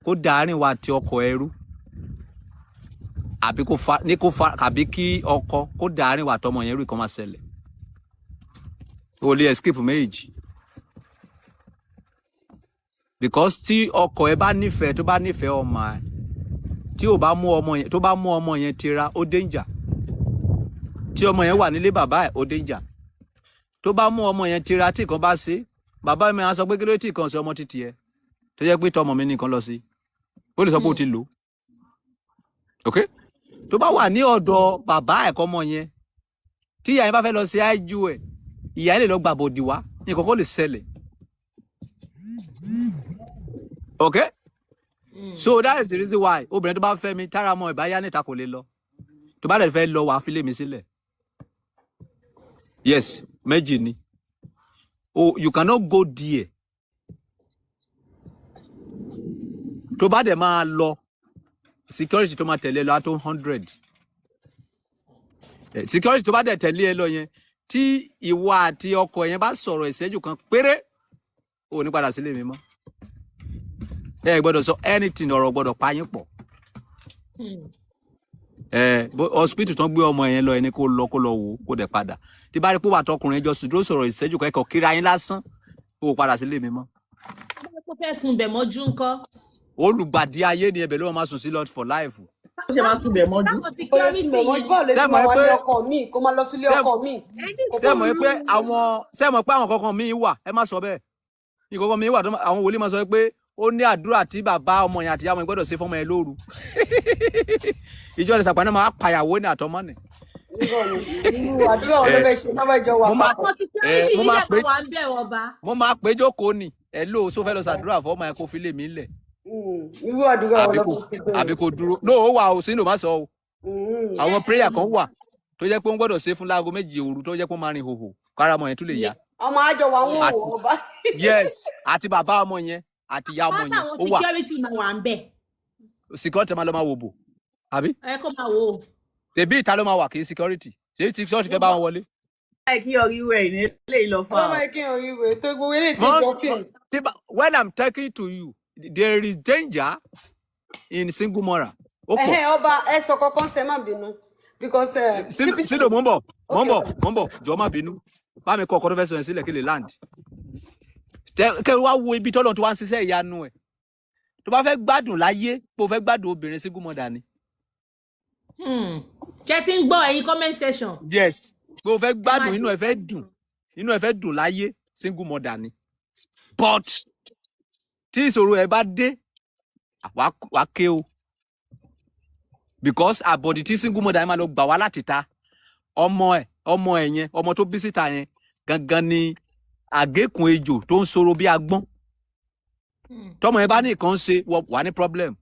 kó dàárín wa ti ọkọ ẹrú. Àbí kí ọkọ kó dàárín wa tọmọ yẹn rú ìkan máa ṣẹlẹ̀. O lè escape marriage. Because tí ọkọ ẹ bá nífẹ̀ẹ́ tó bá nífẹ̀ẹ́ ọmọ ẹ tí ò bá mú ọmọ yẹn tó bá mú ọmọ yẹn tira ó danger. tí ọmọ yẹn wà nílé bàbá ẹ̀ ó danger tó bá mú ọmọ yẹn tira tí nǹkan bá ṣe bàbá mi á sọ pé kí ló tí nǹkan ṣe ọmọ títí ẹ tó jẹ́ pé tọmọ mi nìkan lọ sí ó lè sọ pé ó ti lò ok tó bá wà ní ọ̀dọ̀ bàbá ẹ̀kọ́ ọmọ yẹn tí ìyá yẹn bá fẹ́ lọ sí ájú ẹ̀ ìyá yẹn lè lọ gbàbọ̀dì wá nǹkan kó lè ṣẹlẹ̀ ok so that is the reason why obìnrin tó bá fẹ́ mi tára mọ́ ìbáyá níta kò lè lọ tó bá lè fẹ́ lọ wàá fi lé mi sílẹ̀ yes méjì ni oh you cannot go there tó bá dẹ̀ máa lọ security tó máa tẹ̀lé lọ á tó 100 security tó bá dẹ̀ tẹ̀lé ẹ lọ yẹn tí ìwọ àti ọkọ yẹn bá sọ̀rọ̀ ìṣẹ́jú kan péré ò ní padà sílé mi mọ́ ẹ gbọ́dọ̀ sọ anything ọ̀rọ̀ gbọ́dọ̀ pa yín pọ̀ hospital tó ń gbé ọmọ yẹn lọ ẹni kó lọ wò kó dẹ̀ padà tí bá rí pé wà tọkùnrin jọ sùdúró sọ̀rọ̀ ìṣẹ́jú kan ẹ̀kọ́ kíra yín lásán ó padà sílé mi mọ́. ó fẹ́ sùn bẹ̀ mọ́jú ńkọ́. olùgbàdì ayé ni ẹbẹ̀ ló máa sùn sí Lord for life. ó ṣe máa sùn bẹ̀ mọ́jú. ó lè sùn bẹ̀ mọ́jú báwo lè sùn máa wá ní ọkọ mi kó máa lọ sílé ọkọ mi. sẹ́mọ̀ pé àwọn kankan mi wà ẹ má sọ bẹ́ẹ̀ ìkọ̀kan mi wà àwọn wòlíì máa sọ pé ó ní àdúrà tí bàbá ọmọ yẹn àti ìyá ọmọ yẹn gbọ́dọ̀ ṣe fọ́mọ yẹn lóru ìjọ ní sàpàná máa pàyàwó ní àtọmọ́ ni. àdúrà ọlọ́bẹ̀ ṣe bá wàá jọ wà mo máa pé jókòó ni ẹ lóò sófẹ́ lọ sàdúrà fọ́mọ yẹn kó fi lè mí lẹ̀. irú àdúrà ọlọ́bẹ̀ ṣe bẹ́ẹ̀ àbí kò dúró no ó wà ó sínú má sọ o àwọn prayer kan wà tó jẹ́ pé wọ́n gbọ́dọ̀ ṣe fún láago méjì òru tó jẹ́ pé wọ́n máa rin hòhò kára ọmọ yẹn tún lè yá. ọmọ àjọ wà ń wò ọba. yes àti bàbá ọmọ yẹn àti ìyá ọmọ yẹn ó wà. security máa wà ń bẹ̀. security máa lọ máa wò bò àbí. ẹ kó máa wò ó. tèbí ìta ló máa wà kí security ṣé security fẹ́ bá wọn wọlé. kí orí wẹ̀ ní ilé ìlọ fún ọ. kí orí wẹ̀ tó gbogbo ilé tí ó jọ when I'm talking to you there is danger in single mother. ọba ẹ sọ kankan ṣe má bínú because. sídò mò ń bọ̀ jọ má bínú bá mi kọ́ ọkọ tó fẹ́ sọ yẹn sílẹ̀ kí lè land kẹ wá wo ibi tọ́lọ́ tó wá ń ṣiṣẹ́ ìyanu ẹ̀ tó bá fẹ́ gbádùn láyé pé o fẹ́ gbádùn obìnrin single mother ni. ṣé tí ń gbọ́ ẹ̀yin comment section. yes pé o fẹ́ gbádùn inú ẹ̀ fẹ́ dùn láyé single mother ni but tí ìṣòro ẹ̀ bá dé wá ké o because àbọ̀dì tí single mother yẹn máa lọ gbà wá láti ta ọmọ ẹ̀ yẹn ọmọ tó bí síta yẹn gangan ni àgékùn ejò tó ń sọ̀rọ̀ bí agbọ́n tọmọ yẹn bá ní nǹkan ṣe wà ní problem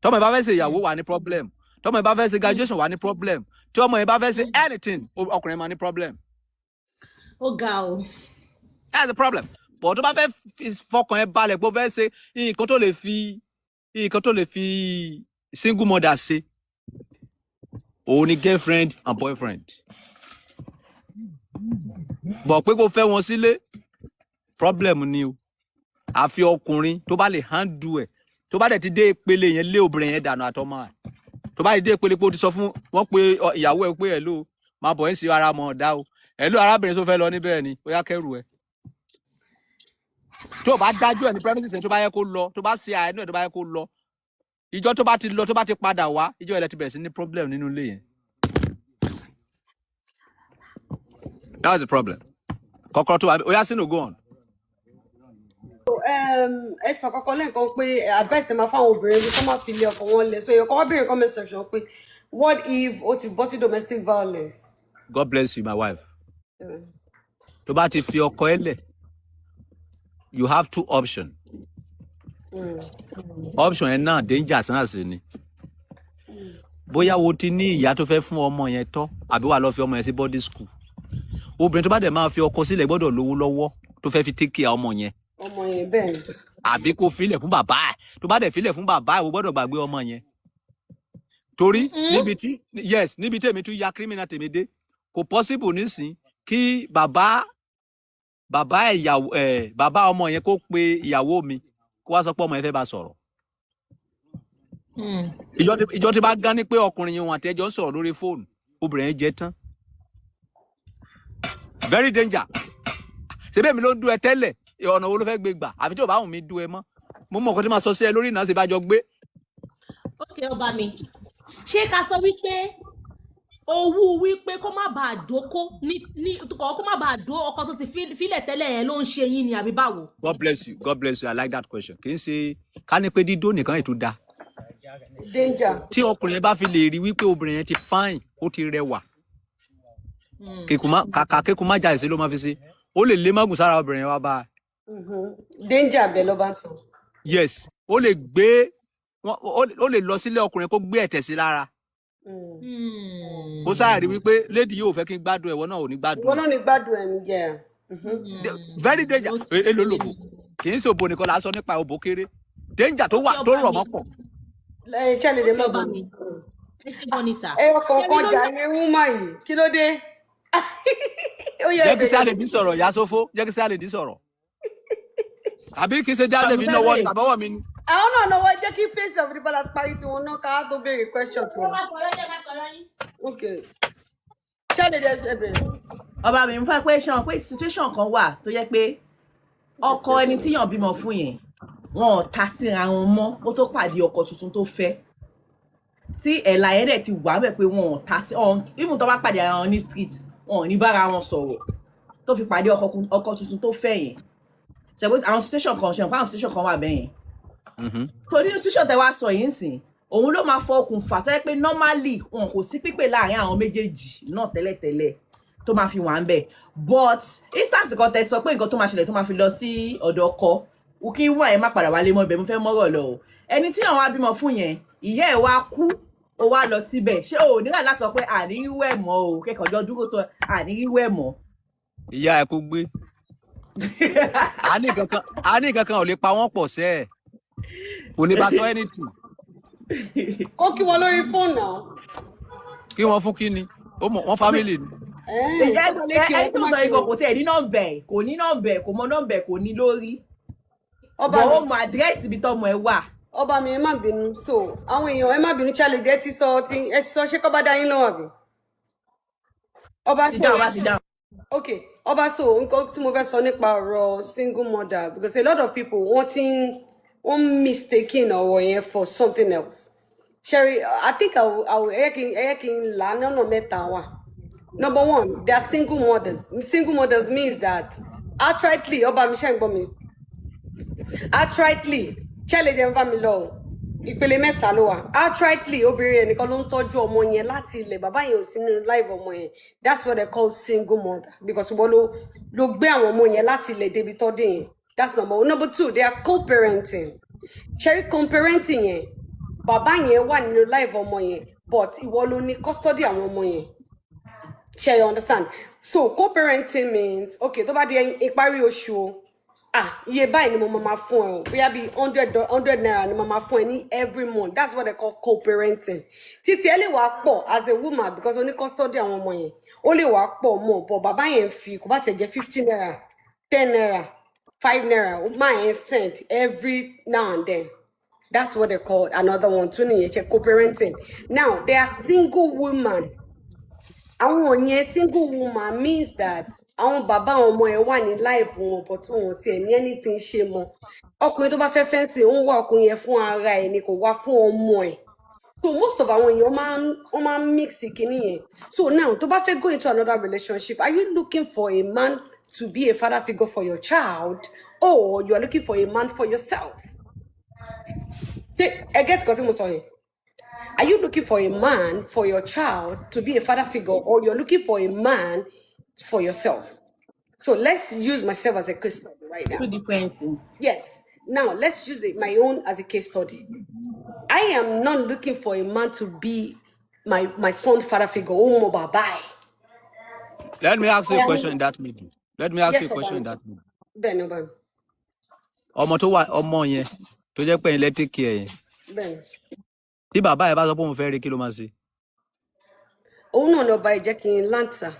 tọmọ yẹn bá fẹ́ ṣe ìyàwó wà ní problem tọmọ yẹn bá fẹ́ ṣe graduation wà ní problem tọmọ yẹn bá fẹ́ ṣe anything ọkùnrin máa ní problem. ó ga o. that's the problem but tó bá fẹ́ fọkàn yẹn balẹ̀ pé ó fẹ́ ṣe nǹkan tó lè fi single mother ṣe òun ni girlfriend and boyfriend bọ̀ pé kó fẹ́ wọn sílé problem ni o àfi ọkùnrin tó bá lè handle ẹ̀ tó bá dẹ̀ ti dé ìpele yẹn lé obìnrin yẹn dànù àtọmọ ẹ̀ tó bá dé ìpele pé o ti sọ fún wọn pé ìyàwó ẹ̀ pé ẹ̀ ló máa bọ̀ ẹ́ sí ara mọ̀ ọ̀dá o ẹ̀ ló arábìnrin tó fẹ́ lọ níbẹ̀ ni ó yá kẹ́rù ẹ̀ tó bá dájú ẹ̀ ní premises ẹ̀ tó bá yẹ kó lọ tó bá ṣe àìní ẹ̀ tó bá yẹ kó lọ ìjọ tó bá ti lọ tó bá ti padà wá ìjọ ẹ̀ lẹ́ ti bẹ̀rẹ̀ sí ní problem nínú ilé yẹn. That's the problem. Kọ́kọ́rọ́ tó wà ó yá sínú go on. ẹ sọ kọ́kọ́ lẹ́ẹ̀kan pé advice tẹ máa fáwọn obìnrin bí kọ́ máa fi ilé ọkọ wọn lẹ̀ so èèyàn kọ́ wá bèrè comment section pé what if o ti bọ́ sí domestic violence. God bless you my wife. tó bá ti fi ọkọ ẹ lẹ̀ you have two options. Option yẹn náà danger náà sí ni. bóyá wo ti ní ìyá tó fẹ́ fún ọmọ yẹn tọ́ àbí wà lọ fi ọmọ yẹn sí boarding school. obìnrin tó bá dẹ̀ máa fi ọkọ sílẹ̀ gbọ́dọ̀ lówó lọ́wọ́ tó fẹ́ fi take care ọmọ yẹn. ọmọ yẹn bẹ́ẹ̀ ni. àbí kó filẹ̀ fún bàbá ẹ̀ tó bá dẹ̀ filẹ̀ fún bàbá ẹ̀ o gbọ́dọ̀ gbàgbé ọmọ yẹn. torí níbi tí èmi tún ya criminal tèmi dé kò possible nísìn kí bàbá ọmọ yẹn kó pe ìyàwó mi kó wá sọ pé ọmọ yẹn fẹ́ bá sọ̀rọ̀. ìjọ tí bá gán ní pé ọkùnrin yẹn wọn àti ẹjọ́ ń sọ̀rọ̀ lórí fóònù obìnrin yẹn jẹ tán. Very danger. Ṣé bẹ́ẹ̀ mi ló ń dú ẹ tẹ́lẹ̀ ọ̀nà wo ló fẹ́ gbé gbà àfi tí ò bá wùn mí dú ẹ mọ́ mo mọ̀ nǹkan tí máa sọ sí ẹ lórí ìnáwó ṣe bá jọ gbé. ókè ọba mi ṣé ká sọ wípé owó wípé kó má bàa dóko ní kó má bàa dó ọkọ tó ti fílẹ̀ tẹ́lẹ̀ yẹn ló ń ṣe yín ni àbí báwo. God bless you, God bless you, I like that question. Kì í ṣe ká ní pé dídó nìkan ètò da. Danger. Tí ọkùnrin yẹn bá fi lè rí wípé obìnrin yẹn ti fine, ó ti rẹwà. Kàkà kékun má jà ìṣe ló máa fi ṣe. Ó lè lé mágùn sára obìnrin yẹn wá bá. Danger bẹ́ẹ̀ ló bá sọ. Yes, ó lè gbé ó lè lọ sílé ọkùnrin kó gbé ẹ̀tẹ̀ sí lára. Kó sáà rí wípé lady yóò fẹ́ kí n gbádùn ẹ̀wọ́ náà ò ní gbádùn. Wọ́n náà ní gbádùn ẹ̀ nìyẹn. Very danger. Èlò lòbò. Kì í ṣe òbò nìkan là á sọ nípa òbò kéré. Danger tó wà tó rọ̀ mọ́ pọ̀. Chẹ́lẹ̀ dé mọ́ bọ̀ mi. Ẹ ọkọ̀ọ̀kan jà ní wúmà yìí. Kí ló dé? Jẹ́ kí sáà lè bí sọ̀rọ̀ ìyá sófó. Jẹ́ kí sáà lè bí sọ̀rọ̀. Àbí kì í ṣe jáde mi náwó ni àbọ̀wọ̀ mi ni. Àwọn náà náwó jẹ́ kí face of the balance parí tí wọ́n náà ká tó béèrè question tí wọ́n. Okay. Chẹ́lẹ̀ dé ẹ bẹ̀rẹ̀. Ọba mi ń fẹ́ pé situation kan wà tó yẹ pé ọkọ ẹni tíyàn bímọ fún yẹn wọn ò ta síra wọn mọ́ kó tó pàdé ọkọ tuntun tó fẹ́. Tí ẹ̀là yẹn dẹ̀ ti wà bẹ̀ pé wọn ò ta sí even tó bá pàdé ara wọn ní street wọn ò ní bára wọn sọ̀rọ̀ tó fi pàdé ọkọ tuntun tó fẹ́ yẹn. Ṣègbè àwọn situation kan ṣe àwọn situation kan wà bẹ́ẹ̀ yẹn. So nínú situation tẹ wá sọ yìí ń sìn òun ló máa fọ okùnfà tó yẹ pé normally wọn kò sí pípé láàrin àwọn méjèèjì náà tẹ́lẹ̀tẹ́lẹ̀ tó máa fi wà ń bẹ̀ but instance kan tẹ sọ pé nǹkan tó máa ṣẹlẹ̀ tó máa fi lọ sí ọ̀dọ̀ ọkọ kí wọ́n ẹ̀ má padà wálé mọ́ ibẹ̀ mo fẹ́ mọ́rọ̀ lọ o ẹni tí àwọn abímọ fún yẹn ìyá ẹ̀ wá kú ó wá lọ síbẹ̀ ṣé o nígbà láti sọ pé àníwẹ̀ mọ́ o kẹ́kọ̀ọ́ jọ dúró tó àníwẹ̀ mọ́. Ìyá ẹ̀ kò gbé àní kankan ò lè pa wọ́n pọ̀ sẹ́ẹ̀ kò ní bá sọ anything. Ó kí wọn lórí fóònù náà. Kí wọ́n fún kí ni wọ́n family ni. Ẹni tó sọ ikọ̀ kò tẹ̀ ní nọ́mbẹ̀ kò ní nọ́mbẹ̀ kò mọ nọ́mbẹ̀ kò ní lórí. Ọba ó mọ àdírẹ́sì ibi tọ́mọ ẹ wà. Ọba mi ẹ má bínú so àwọn èèyàn ẹ má bínú challenge ẹ ti sọ ṣé kọ́ bá dá yín lọ́wọ́ àbí. Ọba sọ okay Ọba so nǹkan tí mo fẹ́ sọ nípa ọ̀rọ̀ single mother because a lot of people wọ́n mistaken ọ̀rọ̀ yẹn for something else. Sherry, I think I will ẹ kí n là lọ́nà mẹ́ta wà. Number one, they are single mothers. Single mothers means that outrightly, Ọba mi ṣe ń gbọ́ mi. Outrightly, challenge dem bá mi lọ. Ìpele mẹ́ta ló wà. Outrightly, obìnrin ẹnìkan ló ń tọ́jú ọmọ yẹn láti ilẹ̀. Bàbá yẹn ò sí nínú life ọmọ yẹn. That's what they call single mother because wọ́n ló gbé àwọn ọmọ yẹn láti ilẹ̀ débi tọ́dé yẹn. That's number one. Number two, they are co-parenting. Sherry co-parenting yẹn. Bàbá yẹn wà nínú life ọmọ yẹn but ìwọ ló ní custody àwọn ọmọ yẹn. Share you understand? So co-parenting means okay tó bá di ìparí oṣù o iye báyìí ni mo máa fún ẹ o bóyá bí 100 naira ni mo máa fún ẹ ní every month. That's what they call co-parenting. Títí ẹ lè wá pọ̀ as a woman because o ní custody àwọn ọmọ yẹn ó lè wá pọ̀ mọ́ but bàbá yẹn fi kò bá tẹ̀ jẹ́ 15 naira 10 naira 5 naira ó máa yẹn send every now and then. That's what they call another one too nìyẹn co-parenting. Now they are single women. Àwọn yẹn single woman means that àwọn bàbá àwọn ọmọ ẹ̀ wà ní life wọn but wọn tiẹ̀ ní anything ṣe mọ́. Ọkùnrin tó bá fẹ́ fẹ́ tí ó ń wá ọkùnrin yẹn fún ara ẹ̀ ni kò wá fún ọmọ ẹ̀. So most of àwọn èèyàn máa ń mix ìkíní yẹn. So now tó bá fẹ́ go into another relationship, are you looking for a man to be a father figure for your child or you are looking for a man for yourself? I get what I'm saying. Are you looking for a man for your child to be a father figure or you're looking for a man for yourself? So let's use myself as a case study right now. Two different things. Yes. Now let's use my own as a case study. I am not looking for a man to be my son's father figure. Oh, bye. Let me ask you a question in that middle. Let me ask you a question in that middle. Ben. Ọmọ tó wà ọmọ yẹn tó jẹ́ pé ilé take care yẹn. Ben. Tí bàbá ẹ̀ bá sọ pé òun fẹ́ rí kí ló máa ṣe? Òun náà lọ bá ẹ jẹ́ kí n láǹtà.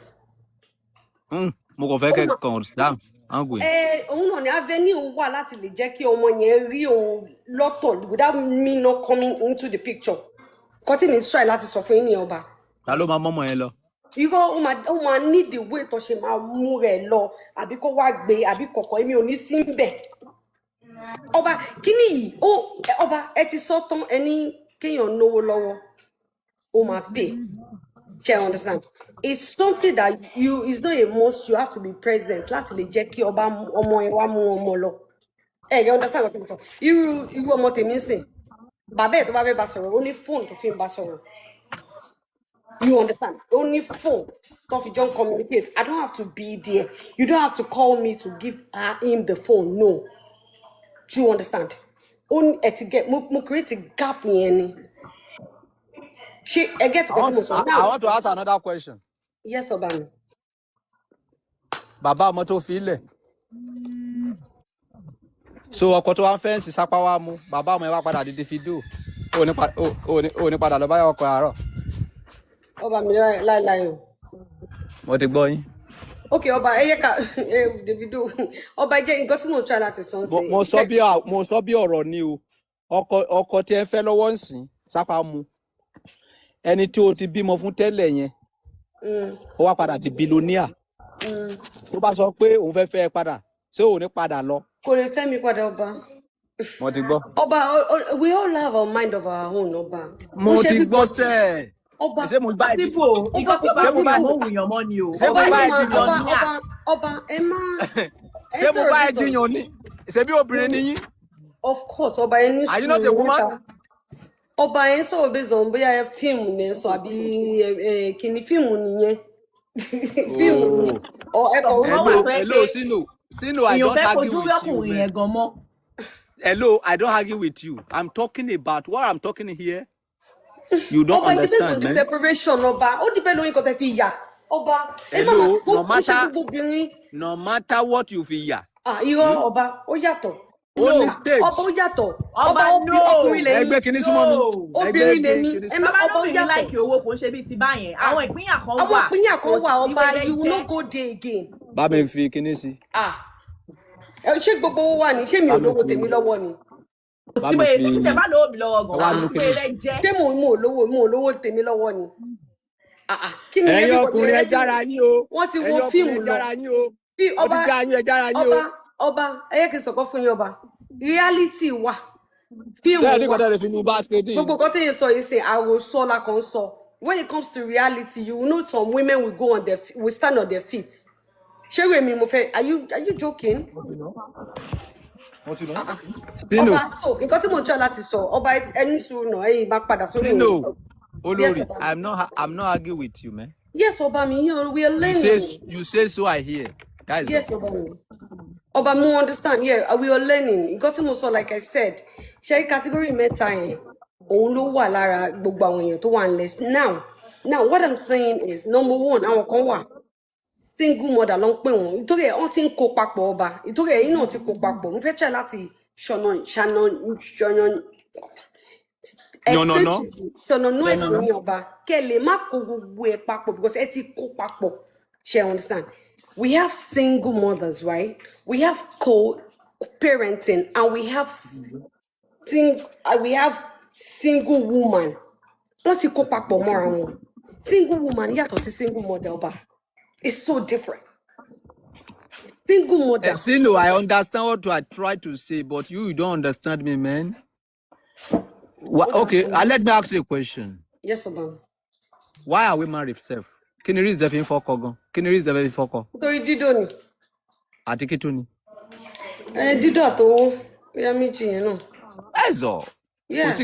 Mo kàn fẹ́ kẹ́kọ̀ọ́ dáhùn áńgò yìí. Òun náà ní avenue wà láti lè jẹ́ kí ọmọ yẹn rí òun lọ́tọ̀ without me not coming into the picture. Kọ́tí mi try láti sọ fún yín ní ọba. Ta ló máa mọ́mọ́ yẹn lọ? Irọ́ ó máa need the way tó ṣe máa mú rẹ̀ lọ àbí kó wá gbé àbí kọ̀kọ́ èmi ò ní sí ń bẹ̀. Ọba kíní yìí ọba ẹ ti sọ tán ẹni kéèyàn náwó lọ́wọ́ ó máa pè Shall understand? It's something that it's not a must. You have to be present. Láti lè jẹ́ kí ọba ọmọ ẹ wá mú ọmọ lọ. You understand what I'm saying? You ọmọ tèmi sìn. Bàbá ẹ̀ tó bá fẹ́ bá sọ̀rọ̀, ó ní phone tó fi ń bá sọ̀rọ̀. You understand? Only phone. If you don't communicate, I don't have to be there. You don't have to call me to give him the phone. No. Do you understand? Only to get create a gap in I get to I want to ask another question. Yes, Obama. Bàbá ọmọ tó fi ilẹ̀. So ọkọ tó wá fẹ́ǹsì sápá wá mú. Bàbá ọmọ ẹ wá padà di Davido. Ó ní padà lọ báyọ̀ ọkọ àárọ̀. Ọba mi láìláì. Mo ti gbọ́ yín. Okay, Ọba Davido. Ọba jẹ́ nǹkan tí mo try láti sọ ǹsìn. Mo sọ bí ọ̀rọ̀ ni o. Ọkọ tí ẹ fẹ́ lọ́wọ́ ǹsìn sápá mú. Ẹni tí o ti bímọ fún tẹ́lẹ̀ yẹn. Ó wá padà di billionaire. Tó bá sọ pé òun fẹ́ fẹ́ ẹ padà, ṣé òun ní padà lọ? Kò lè fẹ́ mi padà, Ọba. Mo ti gbọ́. Ọba, we all have a mind of our own, Ọba. Mo ti gbọ́ sẹ́ẹ̀. Ọba, ṣé mo bá ẹ Sípò, nǹkan tí ó bá sí ìmọ̀ òwúyàn mọ́ ni o. ṣé mo bá ẹ jiyàn ní? Ọba, ẹ má. Ṣé mo bá ẹ jiyàn ní? Ṣé bí obìnrin ni yín? Of course, Ọba ẹ ní sùúrù. Are you not a woman? Ọba ẹ ń sọ̀rọ̀ based on bóyá fíìmù ní sọ àbí kìíní fíìmù nìyẹn. Fíìmù ni. Hello, Sino, I don't argue with you, man. Hello, I don't argue with you. I'm talking about what I'm talking here. You don't understand, man. Separation, Ọba. Ó depend on nǹkan tẹ́ fi yà. Ọba, hello, no matter what you fi yà. Irọ́ Ọba, ó yàtọ̀. Only stage. Ọba ó yàtọ̀. Ọba ọkùnrin lẹ́yìn. Ẹgbẹ́ kìíní súnmọ́ mi. Obìnrin lẹ́yìn. Ọba ó yàtọ̀. Láìkí owó kò ń ṣe bíi ti báyẹn. Àwọn ìpínyà kan wà. Àwọn ìpínyà kan wà, Ọba, you will not go there again. Bá mi fi kíní sí. Ṣé gbogbo owó wà ní? Ṣé mi ò lówó tèmi lọ́wọ́ ni? Síbò èyí ṣe bá lówó mi lọ́wọ́ gan-an. Ṣé mo ò lówó tèmi lọ́wọ́ ni? Ẹ̀yin ọkùnrin ẹ jára yín o. Wọ́n ti wo fíìmù lọ. Ọba, ẹ yẹ kí n sọ̀kọ́ fún yín, Ọba. Reality wà. Fíìmù wà. Gbogbo nǹkan tẹ́yìn sọ yìí ṣe àròsọ la kàn sọ. When it comes to reality, you will know some women will stand on their feet. Ṣé Remi mo fẹ́? Are you joking? Sino. Ọba, so nǹkan tí mo jọ láti sọ, Ọba ẹni sùúrù náà ẹ̀yin bá padà sórí ìrìn. Sino, Olórí, I'm not arguing with you, man. Yes, Ọba mi, we are learning. You say so, I hear. That is yes, Ọba mi. Ọba mo understand, yeah, we are learning. Nǹkan tí mo sọ, like I said, ṣe category mẹ́ta yẹn, òun ló wà lára gbogbo àwọn èèyàn tó wà nílẹ̀. Now, what I'm saying is, number one, àwọn kan wà. Single mother ló ń pè wọ́n nítorí ẹ̀ wọ́n ti ń kó papọ̀, Ọba nítorí ẹ̀yin náà ti kó papọ̀ mo fẹ́ try láti ṣọ̀nà ẹ̀fọ́ ní Ọba kẹ́ lè má kó gbogbo ẹ̀ papọ̀ because ẹ ti kó papọ̀ ṣe understand. We have single mothers, right? We have co-parenting and we have single woman. Wọ́n ti kó papọ̀ mọ́ra wọn. Single woman yàtọ̀ sí single mother, Ọba. It's so different. Single mother. Sino, I understand what I try to say, but you don't understand me, man. Okay, let me ask you a question. Yes, Obama. Why are we married, self? Kí ni reason fi fọ́kọ gan? Kí ni reason fi fọ́kọ? Nítorí dídò ni. Àti kí tún ni? Dídò àtowó, bóyá méjì yẹn náà. Ẹ̀zọ̀. Kò sí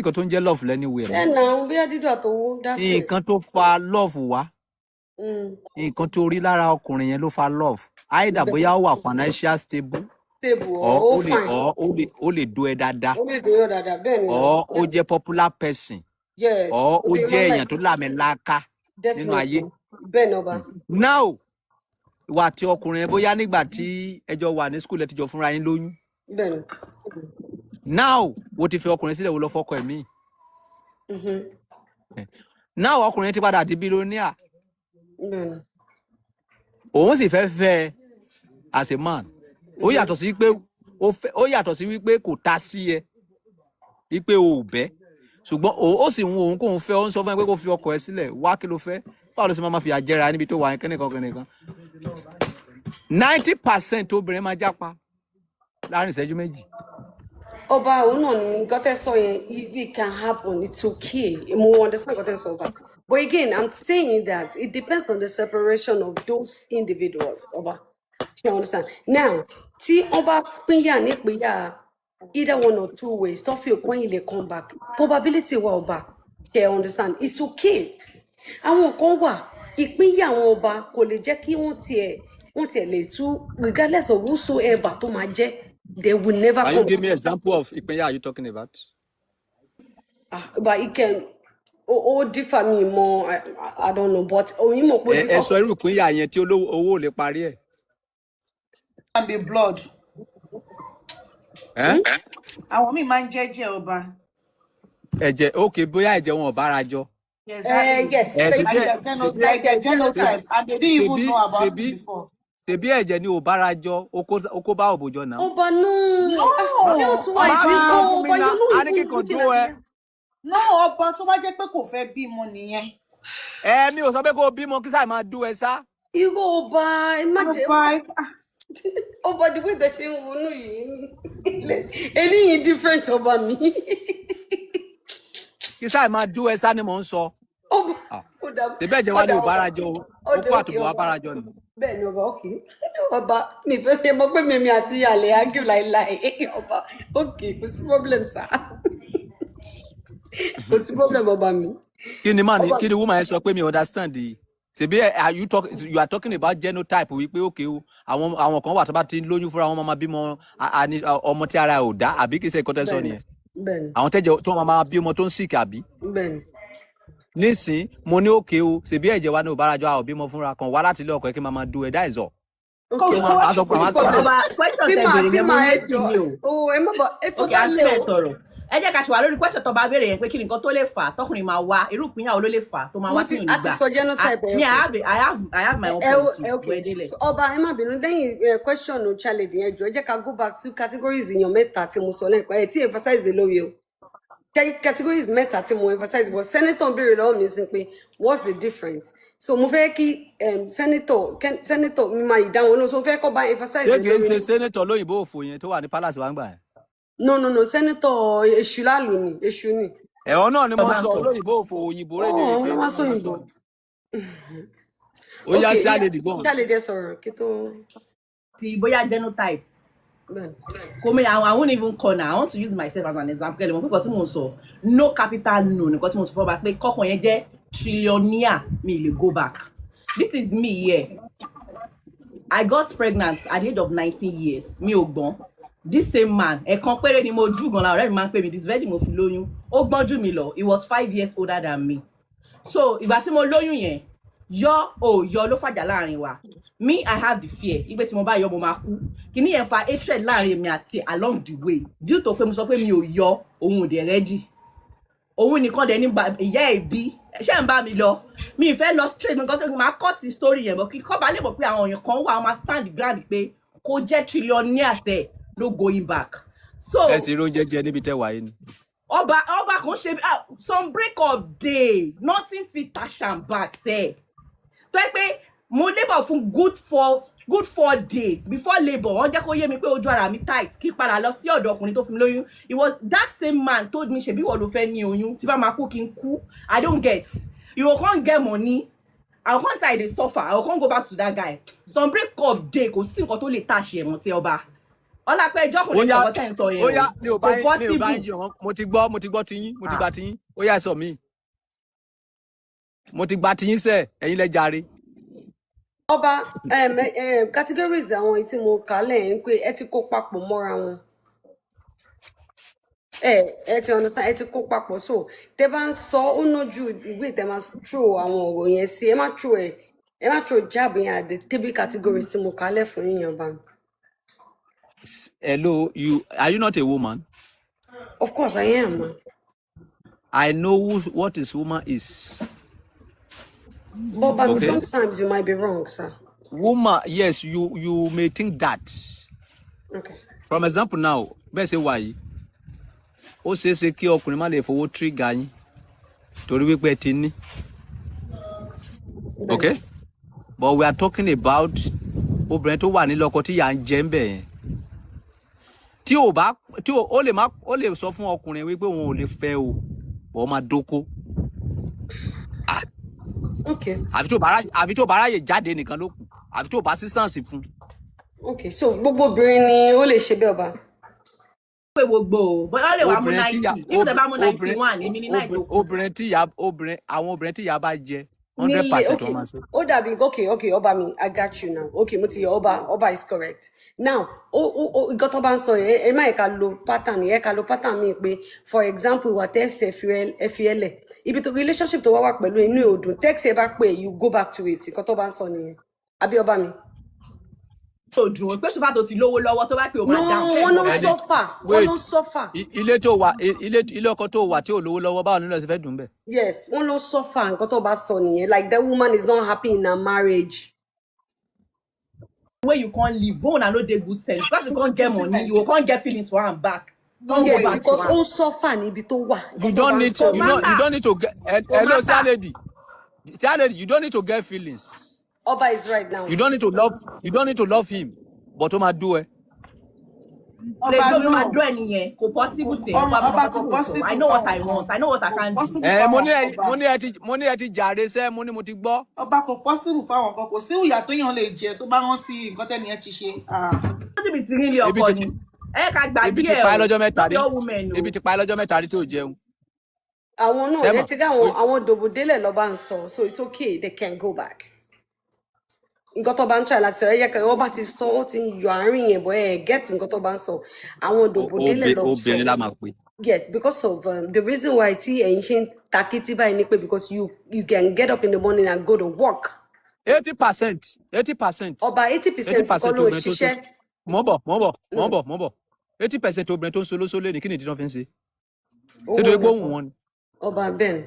nǹkan tó ń jẹ́ love anywhere. Náà, bóyá dídò àtowó, that's it. Nǹkan tó fa love wá. Nǹkan tó rí lára ọkùnrin yẹn ló fa love. Either bóyá ó wà financial stable. Or ó lè do ẹ dáadáa. Ó lè do ẹ dáadáa, bẹ́ẹ̀ ni. Or ó jẹ́ popular person. Yes. Or ó jẹ́ èèyàn tó láàmìlàaka nínú ayé. Bẹ́ẹ̀ ni, Ọba. Now, ìwà tí ọkùnrin yẹn bóyá nígbà tí ẹjọ́ wà ní school ẹ ti jọ fúnra yín lóyún. Bẹ́ẹ̀ ni. Now, wo ti fi ọkùnrin sílẹ̀ wo lọ fọ́kọ ẹ̀mí. Now, ọkùnrin yẹn ti padà di billionaire. Òun sì fẹ́ as a man. Ó yàtọ̀ sí wípé kò ta sí ẹ wípé o ò bẹ́ ṣùgbọ́n ó sì ń wo òun kóun fẹ́ ó ń sọ fún ẹ pé kó fi ọkọ ẹ sílẹ̀ wá kí ló fẹ́ báwo ló sì máa fi àjẹrà níbi tó wà kẹ́nìkan 90% obìnrin máa jápa láàrin ìṣẹ́jú méjì. Ọba òun náà ni nǹkan tẹ́ sọ yẹn it can happen, it's okay. Mo understand nǹkan tẹ́ sọ, Ọba. But again, I'm saying that it depends on the separation of those individuals. Oba, you understand? Now, tí Oba pinya ní pinya either one or two ways, don't feel when you come back. Probability wa Oba, you understand? It's okay. Àwọn kan wà ìpínyà àwọn ọba kò lè jẹ́ kí wọ́n tiẹ̀ lè tú regardless of whosoever tó máa jẹ́, they will never Can come. you give me an example of ìpínyà are you talking about? But it can differ me more. I don't know, but oyinmo po differ. Ẹ sọ irú ìpínyà yẹn tí owó ò lè parí ẹ̀. Can be blood. Àwọn míì máa ń jẹ́jẹ́ ọba. Ẹ̀jẹ̀ okay bóyá ẹ̀jẹ̀ wọn ò bára jọ. Exactly. Yes. Like a genotype, and they didn't even know about it before. Ṣebí ẹ̀jẹ̀ ni ò bára jọ, ó kó bá òbòjọ náà. Ọba no. A ní kíkan dó ẹ. No, ọba tó bá jẹ́ pé kò fẹ́ bímọ nìyẹn. Mi ò sọ pé kó bímọ kí sáà máa dó ẹ sá. Irú ọba imagine. Ọba the way that ṣe ń wọnú yìí. Eléyìí different ọba mi. Kí sáà máa dó ẹ sá ni mò ń sọ. Ṣebí ẹ̀jẹ̀ wa ni ò bára jọ o, ó kó àtùbọ̀ wa bára jọ ni. Bẹ́ẹ̀ni ọba okay. Ọba mi fẹ́ fi mọ̀ pé mímí àti àlè argue láìláì. Ọba okay kò sí problem sá. Kò sí problem ọba mi. Kí ni woman yẹn sọ pé mi understand yìí. Ṣebí you are talking about genotype wípé okay o àwọn kan wà tó bá ti lóyún fúnra wọn máa bímọ ọmọ tí ara ò dá àbí kì í ṣe nǹkan tẹ́ sọ nìyẹn. Bẹ́ẹ̀ni. Àwọn tẹ́jẹ̀ tó máa bí ọmọ tó ń sick àbí. Bẹ́ẹ̀ni. Nísìn mo ní okay o ṣebí ẹ̀jẹ̀ wa ní ò bára jọ a ò bímọ fúnra kan wá láti ilé ọkọ ẹ kí máa do ẹ that is all. Okay. Question tẹ́ bèrè yẹn mo ní kí ni o. Oh, ẹ má bọ̀ ẹ fọ́ Okay, bá àti lé ẹ̀ o. sọ̀rọ̀. Ẹ jẹ́ ká ṣe wà lórí question tó bá béèrè yẹn pé kí ni nǹkan tó lè fà tọkùnrin máa wá irú ìpínyà wo ló lè fà tó máa wá tí ò ní gbà. Àti sọ genotype ẹ. Me, I have my own point of view. So ọba ẹ má bínú lẹ́yìn question o challenge yẹn jọ ẹ jẹ́ ká go back to categories èèyàn mẹ́ta tí mo sọ lẹ́ẹ̀kan ẹ̀ tí emphasize the lórí o. Categories mẹ́ta tí mo emphasize but senator béèrè lọ́wọ́ mi sí pé what's the difference? So mo fẹ́ kí senator mi máa ìdáhùn náà so mo fẹ́ kọ́ bá emphasize the lórí. Ṣé kìí ṣe lórí. senator lóyìnbó òfò yẹn tó wà ní palace wa ń gbà yẹn? No, senator èṣù lálù ni èṣù ni. Ẹ̀họ́ náà ni mo sọ lóyìnbó òfò òyìnbó rẹ̀ ní ìgbé. Wọ́n sọ òyìnbó. Ó yá sí àlejò gbọ́n. Jáde sọ̀rọ̀ kí tó. Ti bóyá genotype. I won't even call now. I want to use myself as an example. Because tí mo sọ no capital no nǹkan tí mo sọ fún ọba pé kọ́kàn yẹn jẹ́ trillionaire mi lè go back. This is me here. I got pregnant at the age of 19 years. Mi ò gbọ́n. This same man, ẹ̀kan péré ni mo jù gan la ọ̀rẹ́ mi máa ń pè mí this virgin mo fi lóyún. Ó gbọ́n jù mí lọ. He was 5 years older than me. So ìgbà tí mo lóyún yẹn, yọ ló fàjà láàrin wa. Me, I have the fear. Ìgbà tí mo bá yọ mo máa kú. Kìíní yẹn fa hatred láàrin mi àti along the way. Due to pé mo sọ pé mi ò yọ, òun ò dẹ̀ ready. Òun nìkan dẹ̀ ní ìyá ẹ̀ bí. Ṣé ń bá mi lọ? Mi ìfẹ́ lọ straight nǹkan tó máa cut the story yẹn bọ̀ kí kọ́ bá lè mọ̀ pé àwọn èèyàn kan wà wọ́n máa stand ground pé kò jẹ́ trillionaire tẹ̀. No going back. So ẹ sì ro jẹjẹ níbi tẹ́ wà yìí ni. Ọba kan ṣe some break up day nothing fit dash am back sẹ. Tó yẹ pé mo labour fún good 4 days before labour wọ́n jẹ́ kó yé mi pé ojú ara mi tight kí padà lọ sí ọ̀dọ̀ ọkùnrin tó fún mi lóyún. It was that same man told me ṣebí wọ́n ló fẹ́ ní oyún tí bá máa kú kí n kú. I don't get. You can't get money. I can't say I dey suffer. I can't go back to that guy. Some break up day kò sí nǹkan tó lè tàṣe ẹ̀wọ̀n sí ọba. Ọlá pé ẹjọ́ kò ní sọ̀rọ̀ tẹ́ ń sọ yẹn. Ó yá mi ò bá yín jiyàn mo ti gbọ́ tiyín mo ti gba tiyín ó yá sọ mí. Mo ti gba tiyín sẹ́ ẹ̀yin lẹ jàre. Ọba categories àwọn tí mo kà lẹ́yìn pé ẹ ti kó papọ̀ mọ́ra wọn. Ẹ ti understand ẹ ti kó papọ̀ so tẹ bá ń sọ ó nójú ìwé tẹ máa throw àwọn ọ̀rọ̀ yẹn sí ẹ má throw jab yẹn at the table categories tí mo kà lẹ́ fún yíyan bá mi. Hello, are you not a woman? Of course I am. I know what this woman is. But okay. Sometimes you might be wrong, sir. Woman, yes, you may think that. Okay. From example now, bẹ́ẹ̀ ṣe wà yìí, ó ṣeé ṣe kí ọkùnrin má lè fowó trigger yín torí wípé ti ní. Okay? But we are talking about obìnrin tó wà nílé ọkọ tí yà ń jẹ ń bẹ̀ yẹn. Tí ó lè sọ fún ọkùnrin wípé òun ò lè fẹ́ o, ó máa dóko. Okay. àfi tó bá ráyè jáde nìkan ló kù àfi tó bá sísànsì fún. Okay, so gbogbo obìnrin ni ó lè ṣe bẹ́ẹ̀ ọba. pé gbogbo o bóyá lè wá mú 90 if they bá mú 91 èmi ní 9 tó kù. àwọn obìnrin tí ìyá bá jẹ 100% wọn máa ṣe. Ó dàbí okay ọba mi I got you now. Okay mo ti yọ ọba is correct. Now nǹkan tó bá ń sọ yẹn ẹ má yẹ ká lo pattern yẹn ká lo pattern mi pé for example ìwà tẹ́sí ẹ fi ẹlẹ̀ ibi tó relationship tó wá pẹ̀lú inú òdùn tẹ́sí ẹ bá pè you go back to it nǹkan tó bá ń sọ nìyẹn àbí ọba mi. tó dùn pé ṣùgbọ́n tó ti lówó lọ́wọ́ tó bá pè ó máa dáhùn. No, wọ́n ló ń sọ́fà. Ilé ọkọ tó wà tí ò lówó lọ́wọ́ báwo nílò sí fẹ́ dùn bẹ́ẹ̀. Yes, wọ́n ló ń sọ́fà nǹkan tó bá sọ nìyẹn like that woman is not happy in her marriage. When you can't live, one and no dey good sense. Because you can't get money, you can't get feelings for am back. Yes, because ó suffer níbi tó wà. You don't need to get. Hello, lady, you don't need to get feelings. Oba is right now. You don't need to love him, but ó máa do ẹ. Ọba no máa do ẹnìyẹn, kò possible say. Ọba kò possible. I know what I want. I know what I can do. Mo ní ẹ ti jàre sẹ́, mo ní mo ti gbọ́. Ọba kò possible fáwọn kan kò sí ìyà tó yàn lè jẹ tó bá rántí nǹkan tẹ́ni ẹ ti ṣe. Ó ti bí ti rí ilé ọkọ ni. Ẹ ká gbàgbé ẹ o. Ebi ti pa ẹ́ lọ́jọ́ mẹ́ta rí tó jẹun. Àwọn náà ẹ ti rí àwọn dòbòdélẹ̀ lọ́ba ń sọ, so it's okay, they can go back. Nǹkan tó bá ń try láti sọ ẹ yẹ kí wọ́n bá ti sọ ó ti yọ àárín yẹn bọ́ ẹ get nǹkan tó bá ń sọ àwọn dòbòdélẹ̀ lọ sọ. Obìnrin la máa pè. Yes, because of the reason why tí ẹ̀yin ṣe ń takítí báyìí ni pé because you can get up in the morning and go to work. 80%. Ọba 80% kọ́ ló ń ṣiṣẹ́. Mọ̀ bọ̀. 80% obìnrin tó ń solósolé ni kí ni ìdí náà fi ń ṣe? Ṣé tó gbóhùn wọn ni? Ọba Ben,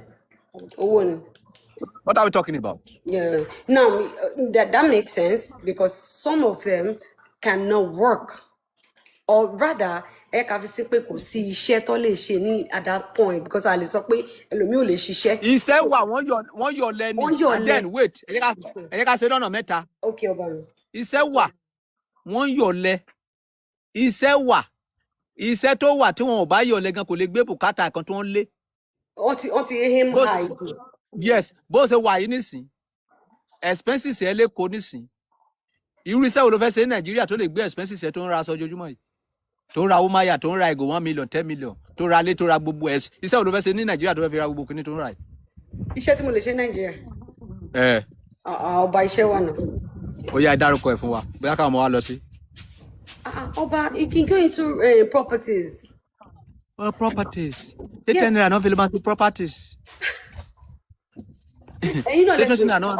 owó ni. What are we talking about? Yeah. Now that makes sense because some of them cannot work, or rather, ẹ ká fi sí pé kò sí iṣẹ́ tó lè ṣe ní at that point because a lè sọ pé ẹlòmíì ò lè ṣiṣẹ́. Iṣẹ́ wà wọ́n yọ lẹ́ni and then wait ẹ jẹ́ ká ṣe lọ́nà mẹ́ta. Okay, ọba mi. Iṣẹ́ wà wọ́n yọ lẹ iṣẹ́ wà iṣẹ́ tó wà tí wọn ò bá yọ lẹ gan kò lè gbé bùkátà kan tó ń lé. Wọ́n ti aim high. Yes, bó ṣe wà yìí nísìn expenses ẹ lẹ́kọ̀ọ́ nísìn irú iṣẹ́ wo ló fẹ́ ṣe ní Nàìjíríà tó lè gbé expenses ẹ tó ń ra aṣọ ojoojúmọ́ yìí tó ń ra wúmáyà tó ń ra ìgò 1 million 10 million tó ra ilé tó ra gbogbo ẹ̀ iṣẹ́ wo ló fẹ́ ṣe ní Nàìjíríà tó fẹ́ fi ra gbogbo kíní tó ń ra yìí. Iṣẹ́ tí mo lè ṣe ní Nàìjíríà. Ọba iṣẹ́ wà náà. Ó yá ẹ dárúkọ ẹ̀ fún wa bóyá káwọn ọmọ wa lọ sí. Ọba you can go into properties. Properties. Yes. Not available to properties. You know,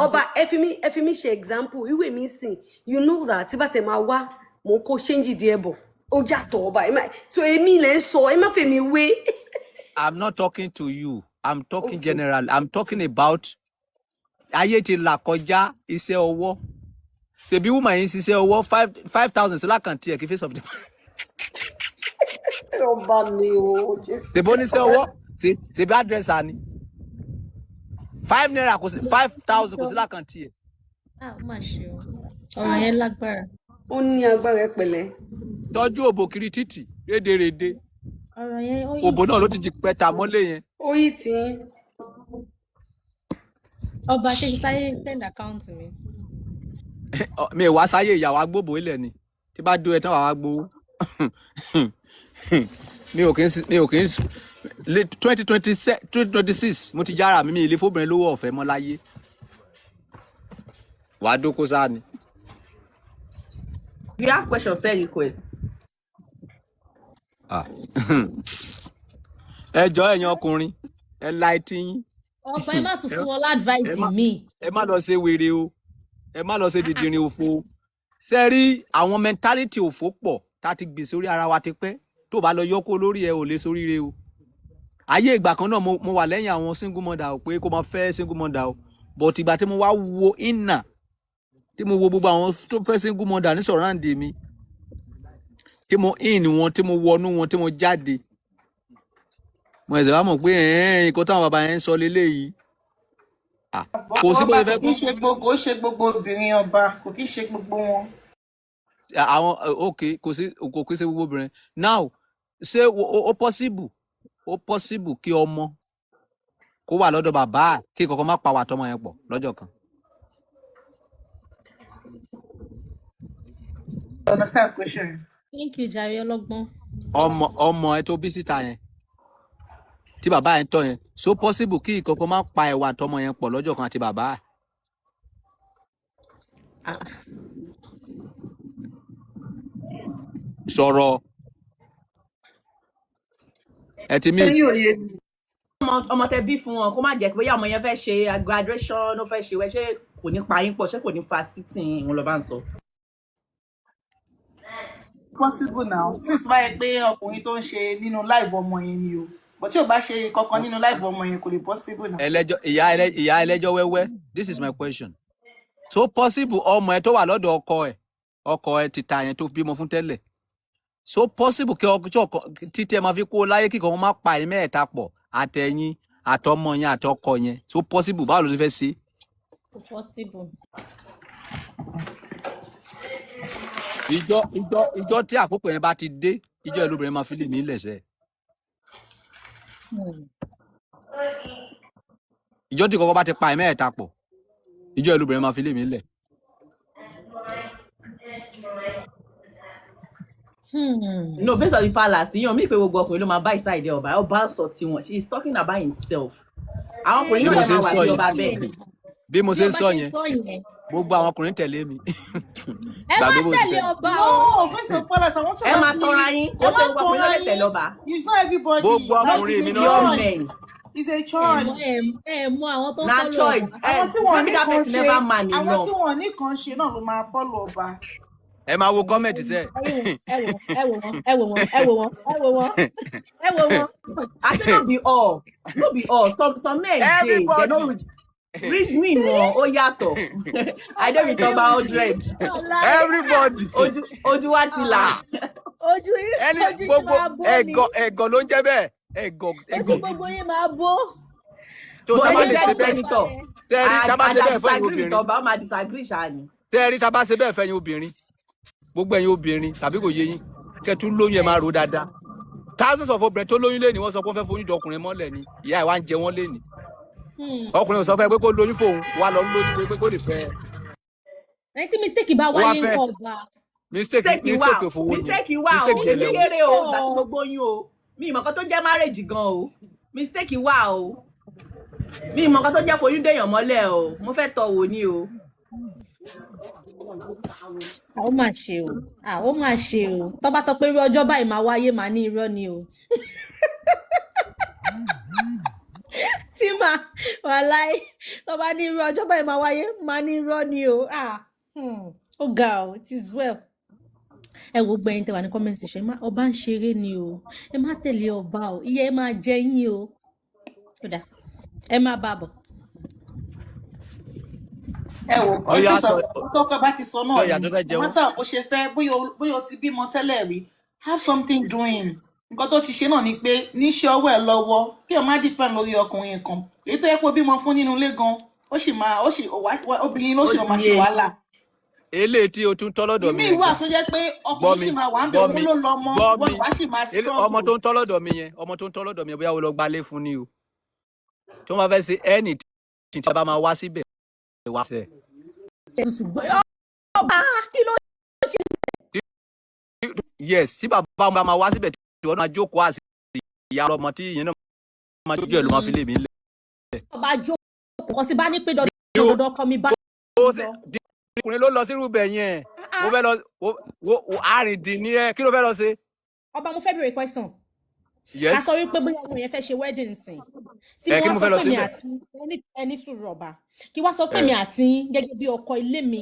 Oba, if me share example, you will me sing. You know that Tibate Mawa, Moko change the ebo. Ojato, Oba. So, so, way. I'm not talking to you. I'm talking general. I'm talking about Ayeti Lakoja is a war. The be woman is a war 5,000 so like can't take face of the the bonus war. See, the bad dress, honey. 5 naira kò sí 5,000 kò sí lákàntì ẹ. Má ṣe o. Ọ̀rọ̀ yẹn lágbára. Ó ní agbára pẹ̀lẹ́. Tọ́jú òbò kiri títì rédèrèdè. Ọ̀rọ̀ yẹn ó yí. Òbò náà ló ti jí pẹta mọ́lé yẹn. Ó yí tí. Ọba ṣe sáyé send account mi. Mi wá sáyé ìyàwó agbóbò ilẹ̀ ni. Tí bá dó ẹ tán wàá gbowó. Mi ò kí ń 2026 mo ti jára mi ilé fóbìnrin lówó ọ̀fẹ́ mọ́ láyé wàá dókó sáà ni. You have question send request. Ẹ jọ̀ọ́ ẹ̀yin ọkùnrin ẹ la etí yín. Ọba ẹ má tún fún wọn advice mi. Ẹ má lọ ṣe wèrè o ẹ má lọ ṣe dìdìrín òfo ṣe rí àwọn mentality òfo pọ̀ tá a ti gbé sórí ara wa ti pẹ́ tó bá lọ yọkó lórí ẹ ò lè sóríire o. Ayé ìgbà kan náà mo wà lẹ́yìn àwọn single mother o pé kó máa fẹ́ single mother o but ìgbà tí mo wá wo inna tí mo wo gbogbo àwọn tó fẹ́ single mother ní surround mi tí mo in wọn tí mo wọnú wọn tí mo jáde mo ẹ̀sẹ̀ wá mọ̀ pé nǹkan táwọn bàbá yẹn ń sọ leléyìí kò sí bó ṣe fẹ́ kò ṣe gbogbo obìnrin ọba kò kí ṣe gbogbo wọn. Àwọn kò sí gbogbo obìnrin now ṣé ó possible kí ọmọ kó wà lọ́dọ̀ bàbá kí kankan má pa wà tọmọ yẹn pọ̀ lọ́jọ́ kan. Understand question? Thank you, Jare ọlọ́gbọ́n. ọmọ ẹ tó bí síta yẹn tí bàbá yẹn tọ́ yẹn so possible kí kankan má pa ẹwà tọmọ yẹn pọ̀ lọ́jọ́ kan àti bàbá. Sọ̀rọ̀ ẹ ti mí. ọmọ tẹ bí fún wọn kó má jẹ́ pé ọmọ yẹn fẹ́ ṣe graduation ó fẹ́ ṣe wẹ ṣé kò ní pa yín pọ̀ ṣé kò ní fa sitting òun ló bá ń sọ. Possible now since wáyé pé ọkùnrin tó ń ṣe nínú live ọmọ yẹn ni o but tí o bá ṣe kankan nínú live ọmọ yẹn kò lè possible now. ìyá ẹlẹ́jọ́ wẹ́wẹ́ this is my question so possible ọmọ ẹ tó wà lọ́dọ̀ ọkọ ẹ ti ta yẹn tó bímọ fún tẹ́lẹ̀ so possible kí títí ẹ máa fi kó láyé kíkan wọn má pa ẹ mẹ́ẹ̀ta pọ̀ àtẹ̀yìn àtọmọ yẹn àtọkọ yẹn so possible báwo ló ti fẹ́ ṣe. Possible. ìjọ tí àkókò yẹn bá ti dé ìjọ ẹlòmíràn máa fi lè mí lẹ̀sẹ̀. ìjọ tí kọ́kọ́ bá ti pa ẹ mẹ́ẹ̀ta pọ̀ ìjọ ẹlòmíràn máa fi lè mí lẹ̀. No, based on the palace yan mi pé gbogbo ọkùnrin ló máa bá ìsáìdì ọba sọ tiwọn she is talking about himself. àwọn ọkùnrin náà máa wà ní ọba bẹ́ẹ̀. bí mo ṣe ń sọ yẹn gbogbo àwọn ọkùnrin tẹ̀lé mi. ẹ má tẹ̀lé ọba o. No, first of all, I want to ẹ máa tọ́ra yín ó ṣe gbogbo ọkùnrin ló lè tẹ̀lé ọba. It's not everybody. gbogbo ọkùnrin mi náà. It's a choice. Mú àwọn tó ń na follow choice àwọn tí wọ́n ní that kan person ṣe never man àwọn enough. tí wọ́n ní kan ṣe náà ló máa follow ọba. ẹ máa wo gọ́ọ̀mẹ̀ntì sẹ́. ẹ wò wọn. I say no be all some men dey they no reasoning wọn ó yàtọ̀ I dey with ọba 100. everybody. ojú wa ti là. ojú yìí gbogbo máa bó ni. ẹ̀gọ́ ló ń jẹ́ bẹ́ẹ̀ ẹ̀gọ́. ojú gbogbo yìí máa bó. tó bó tá bá ṣe lè ṣe jẹ́ bẹ́ẹ̀ sẹ́nitọ̀ tẹ́rí tá bá ṣe bẹ́ẹ̀ fẹ́yìn obìnrin ọba ó máa disagree ṣáà ni. tẹ́rí tá bá ṣe bẹ́ẹ̀ fẹ́yìn obìnrin gbogbo ẹ̀yin obìnrin tàbí kò yé yín kẹ́tù lóyún ẹ̀ máa ro dáadáa thousands of obìnrin tó lóyún lé ní wọ́n sọ pé wọ́n fẹ́ foyún dọkùnrin mọ́lẹ̀ ni ìyá ẹ̀ wá ń jẹ wọ́n lé ní ọkùnrin ò sọ fẹ́ pé kó lóyún fóun wá lọ lóyún pé kó lè fẹ́. ẹ tí mistake bá wáyé ń ọba. mistake òfowó ni mistake wà o mi kéré o láti gbogbo yín o mi ìmọ̀ kan tó jẹ́ marriage gan o mistake wà o mi ìmọ̀ kan tó jẹ́ foyún déèyàn mọ́lẹ̀ o mo fẹ́ tọ́ wò ni o. ó mà ṣe o tó bá sọ pé irú ọjọ́ báyìí máa wáyé máa ní irọ́ ni o. tí màá wà láì tó bá ní irú ọjọ́ báyìí máa wáyé máa ní irọ́ ni o. ó ga o it is well. ẹ wo gbẹ̀yìn tẹwà ní comment section ọba ń ṣeré ni o ẹ má tẹ̀lé ọba o ìyá ẹ máa jẹ yín o kódà ẹ má bá bọ̀. ẹ wò ó sọ tọkọ bá ti sọ náà ni mọ́tà ó ṣe fẹ́ bóyá o ti bímọ tẹ́lẹ̀ rí have something doing nǹkan tó ti ṣe náà ni pé níṣẹ́ ọwọ́ ẹ̀ lọ́wọ́ kí o má depend lórí ọkùnrin kan èyí tó yẹ kó bímọ fún nínú ilé gan obìnrin ló sì máa ṣe wàhálà. eléyìí tí o tún tọ́ lọ́dọ̀ mi yẹn. ìmí ìwà tó jẹ́ pé ọkùnrin sì máa wà ń bẹ̀ wọ́n ló lọ mọ́ wọ́n wá sì máa struggle. ọmọ tó ń tọ́ lọ́dọ̀ mi yẹn bóyá o lọ gbalé fún ni o tó máa fẹ́ ṣe ẹnì tí a bá máa wá síbẹ̀ wá sẹ́. yes tí bàbá máa wá síbẹ̀ tí wọ́n máa jókòó àti ìyá ọmọ tí ìyẹn náà máa jókòó ẹ̀ ló máa fi lè mí lẹ̀. ọba jókòó kan tí bá ní pé dandan kọ́ mi bá. ọkùnrin ló lọ sírú bẹ̀ yẹn mo fẹ́ lọ àrìndín ní ẹ kí ló fẹ́ lọ ṣe. ọba mo fẹ́ béèrè question. yes. a sọ wípé bóyá àwọn yẹn fẹ́ ṣe wedding sìn. tí wọ́n sọ pé mi àti ẹni sùúrù ọba kí wọ́n sọ pé mi àti gẹ́gẹ́ bí ọkọ ilé mi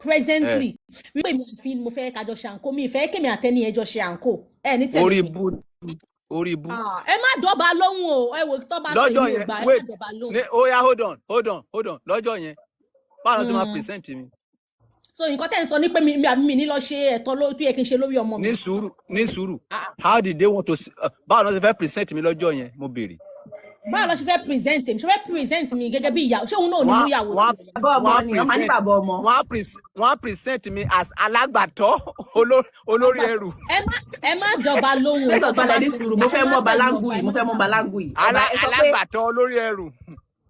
presently wípé mi àti mo fẹ́ kájọ ṣe àǹkó mi ìfẹ́ kémi àtẹni ẹjọ ṣe àǹkó ẹ ní tẹ̀lé. orí ibú. ẹ má dọ́ba lóhùn o ẹ wò tó bá sọ ìlú ìgbà ẹ má dọ́ba lóhùn. oya hold on lọ́jọ́ yẹn báwo ló ṣe máa present mi. so nǹkan tẹ́ ń sọ ní pé mi ní lọ ṣe ẹ̀tọ́ tó yẹ kí n ṣe lórí ọmọ mi. ní sùúrù how did they want to báwo ló ṣe fẹ́ present mi lọ́jọ́ yẹn mo béèrè. báwo ló ṣe fẹ́ present mi ṣe fẹ́ present mi gẹ́gẹ́ bí ìyàwó ṣé òun náà ò ní mú ìyàwó tí wọ́n á present mi as alágbàtọ́ olórí ẹrù. ẹ má jọba lóhùn. Ẹ sọ gbọ́dọ̀ ní sùúrù, mo fẹ́ mú ọba láǹgù yìí, mo fẹ́ mú ọba láǹgù yìí. Ọba ẹ sọ pé alágbàtọ́ olórí ẹrù.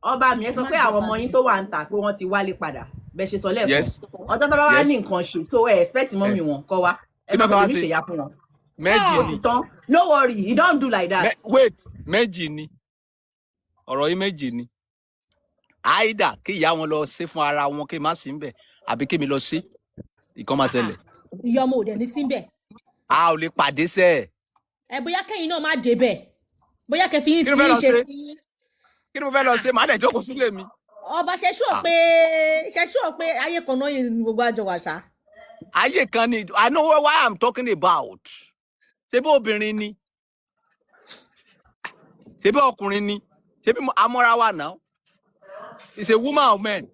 ọba mi ẹ sọ pé àwọn ọmọ yín tó wà ń tà pé wọ́n ti wálé padà. Bẹ́ẹ̀ ṣe sọ lẹ́ẹ̀kan. Yes. Ọjọ́ tó bá wá ní nǹkan ṣe, so ẹ expect mọ́mì wọn kọ́ wa. Ẹ má fi ṣèyá fún wọn. Méjì ni. No worry, you don't do like that. Wait, méjì ni. Ọ̀rọ̀ yìí méjì ni. Àìdá kí ìyá wọn lọ ṣe fún ara wọn kí n má sí ń bẹ̀ àbí kí mi lọ sí. Ìkan máa ṣẹlẹ̀. Ìyá ọmọ òde ní síbẹ̀. A ò lè pàdé sẹ́. Ẹ bóyá kẹ́yìn náà má débẹ̀. Bóyá kẹ́ fi yín tí ṣe sí. Kí ni mo fẹ́ lọ ṣe? Màá dẹ̀ jókòó sílé mi. Ọba ṣe ṣúọ̀ pé ayé kan náà yìí ni gbogbo àjọ wà ṣá. Ayé kan ni, I know why I'm talking about. Ṣé bí obìnrin ni? Ṣé bí ọkùnrin ni? Ṣé bí amọ́ra wà náà? It's a woman or man.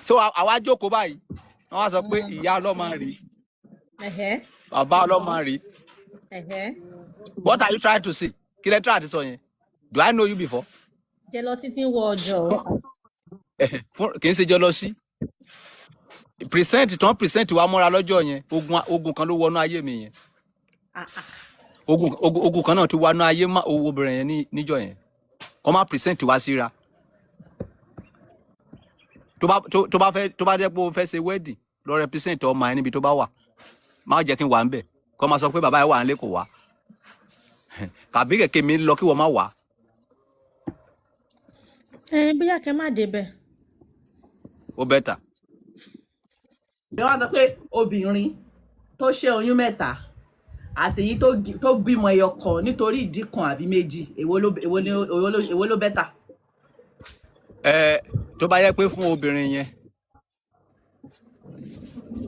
So àwa jókòó báyìí. Wọ́n wá sọ pé ìyá ọlọ́mọ rí. Bàbá ọlọ́mọ rí. What are you trying to say? Kí lẹ try àti sọ yẹn? Do I know you before? Jealousy ti ń wọ ọjọ́. Kì í ṣe jealousy. Present wa mọ́ra lọ́jọ́ yẹn. Ogun kan ló wọnú ayé mi yẹn. Ogun kan náà ti wọnú ayé obìnrin yẹn níjọ́ yẹn. Kọ́ máa present wa síra. Tó bá jẹ́ pé o fẹ́ ṣe wedding lọ represent ọmọ ẹ níbi tó bá wà. Má jẹ́ kí n wà ń bẹ̀. Kọ́ máa sọ pé bàbá ẹ wà nílé kò wá. Kàbí kẹ̀kẹ́ mi lọ kí wọ́n má wà. Bóyá kẹ́ má débẹ̀. Ó bẹ́tà. Bí wọ́n sọ pé obìnrin tó ṣe oyún mẹ́ta àti èyí tó bímọ ẹyọ kan nítorí ìdí kan àbí méjì, èwo ló bẹ́tà? Tó bá yẹ pé fún obìnrin yẹn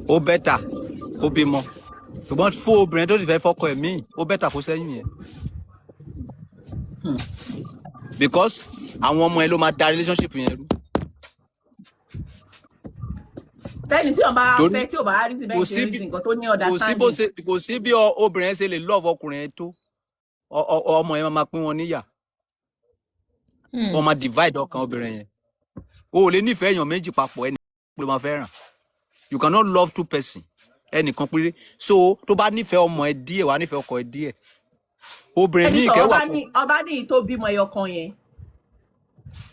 ó bẹ́tà kó bímọ. Ṣùgbọ́n fún obìnrin tó sì fẹ́ fọ́kọ ẹ̀ míì ó bẹ́tà kó ṣẹ́yún yẹn. Because àwọn ọmọ ẹ ló máa da relationship yẹn rú. Tẹ́ni tí ọba fẹ́ tí ọba rí ti bẹ́ẹ̀ ṣe rí nǹkan tó ní understanding. Kò sí bí obìnrin ṣe lè love ọkùnrin ẹ tó. Ọmọ yẹn máa pín wọn níyà. Wọ́n máa divide ọkàn obìnrin yẹn. O ò lè nífẹ̀ẹ́ èèyàn méjì papọ̀ ẹni pé máa fẹ́ràn. You cannot love two person. Ẹnìkan péré. So tó bá nífẹ̀ẹ́ ọmọ ẹ díẹ̀ wàá nífẹ̀ẹ́ ọkọ ẹ díẹ̀. Obìnrin ní ìkẹwà kan. Ọba ní tó bímọ ẹyọ kan yẹn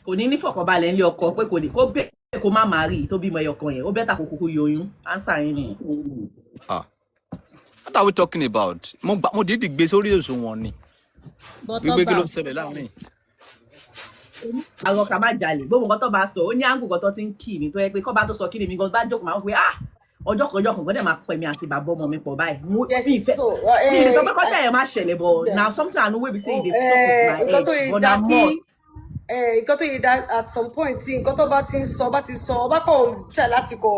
kò ní nífọ̀kànbalẹ̀ ńlé ọkọ pé kò ní kó bẹ́ẹ̀ kó má máa rí tó bímọ ẹyọ kan yẹn ó bẹ́ẹ̀ tà kókó yọyún answer yín nìyẹn. What are we talking about? Mo dídì gbé sórí òṣùwọ̀n ni. Gbígbé kí ló ń ṣẹlẹ̀ láàrin. Àwọn kan má jalè gbogbo nǹkan tó bá sọ ó ní àǹgù kan tó ti ń kì mí tó yẹ pé kọ́ bá tó sọ kí ni mi gan bá jókòó máa ń pè ọjọ́ kan gbọ́dọ̀ máa pẹ̀ mí àti bàbá ọmọ mi pọ̀ báyìí. Mi ìfẹ́ sọ pé kọ́tà ẹ̀ máa ṣẹlẹ̀ bọ̀ na something I know wey be say dey talk with my head but na more. Nǹkan tó yẹ dá at some point tí nǹkan tó bá ti ń sọ ọba kan try láti kọ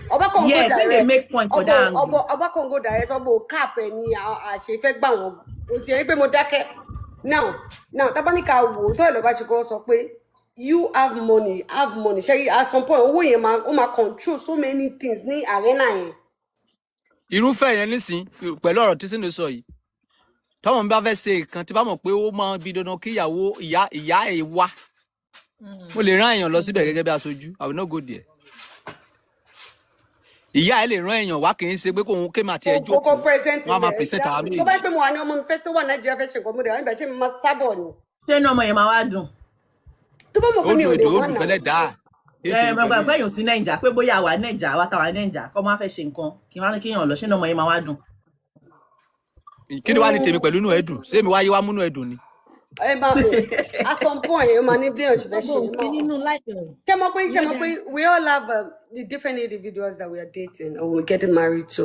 ọba kan go direct ọba kan go direct ọba ò cap ẹ ní àṣefẹ́ gbà wọ́n o ti rí pé mo dákẹ́ now tábánikà wò tó ẹ̀ lọ́ba ṣe kọ́ sọ pé you have money ṣe at some point owó yẹn ó máa control so many things ní arena yẹn. Irúfẹ́ yẹn nísìn pẹ̀lú ọ̀rọ̀ tí Sínú sọ yìí tọ́mọ̀ mi bá fẹ́ ṣe nǹkan tí bá mọ̀ pé ó máa bí dandan kí ìyá ẹ̀ wá mo lè rán èèyàn lọ síbẹ̀ gẹ́gẹ́ bí aṣojú I will not go there. Ìyá ẹ̀ lè rán èèyàn wá kì í ṣe pé kóun kéma ti ẹ̀ jókòó wọ́n á máa present àwọn méjì. tó bá pẹ́ mo wà ní ọmọ mi fẹ́ tó wà Nàìjíríà fẹ́ ṣe nǹkan mo dẹ̀ wọ́n ibẹ̀ ṣe mo máa sábọ̀ ni. ṣé inú ọmọ yẹn máa wá dùn? tó bá mọ̀ pé mi ò lè wọ́n náà. ó dùn fẹ́lẹ́ dáa. Gbàgbọ́ èèyàn sí Nàìjà pé bóyá àwa Nàìjà àwa táwa Nàìjà kọ́ máa fẹ́ ṣe nǹkan kí wọ́n á ní kéèyàn lọ ṣé inú ọmọ yẹn máa wá dùn? Kí ni wàá ní tèmi pẹ̀lú inú ẹ̀ dùn? Ṣé èmi wáyé wá múnú ẹ̀ dùn ni? At some point ẹ máa ní bí èèyàn ṣe fẹ́ ṣe. Ṣé mo pé we all have the different individuals that we are dating or we're getting married to.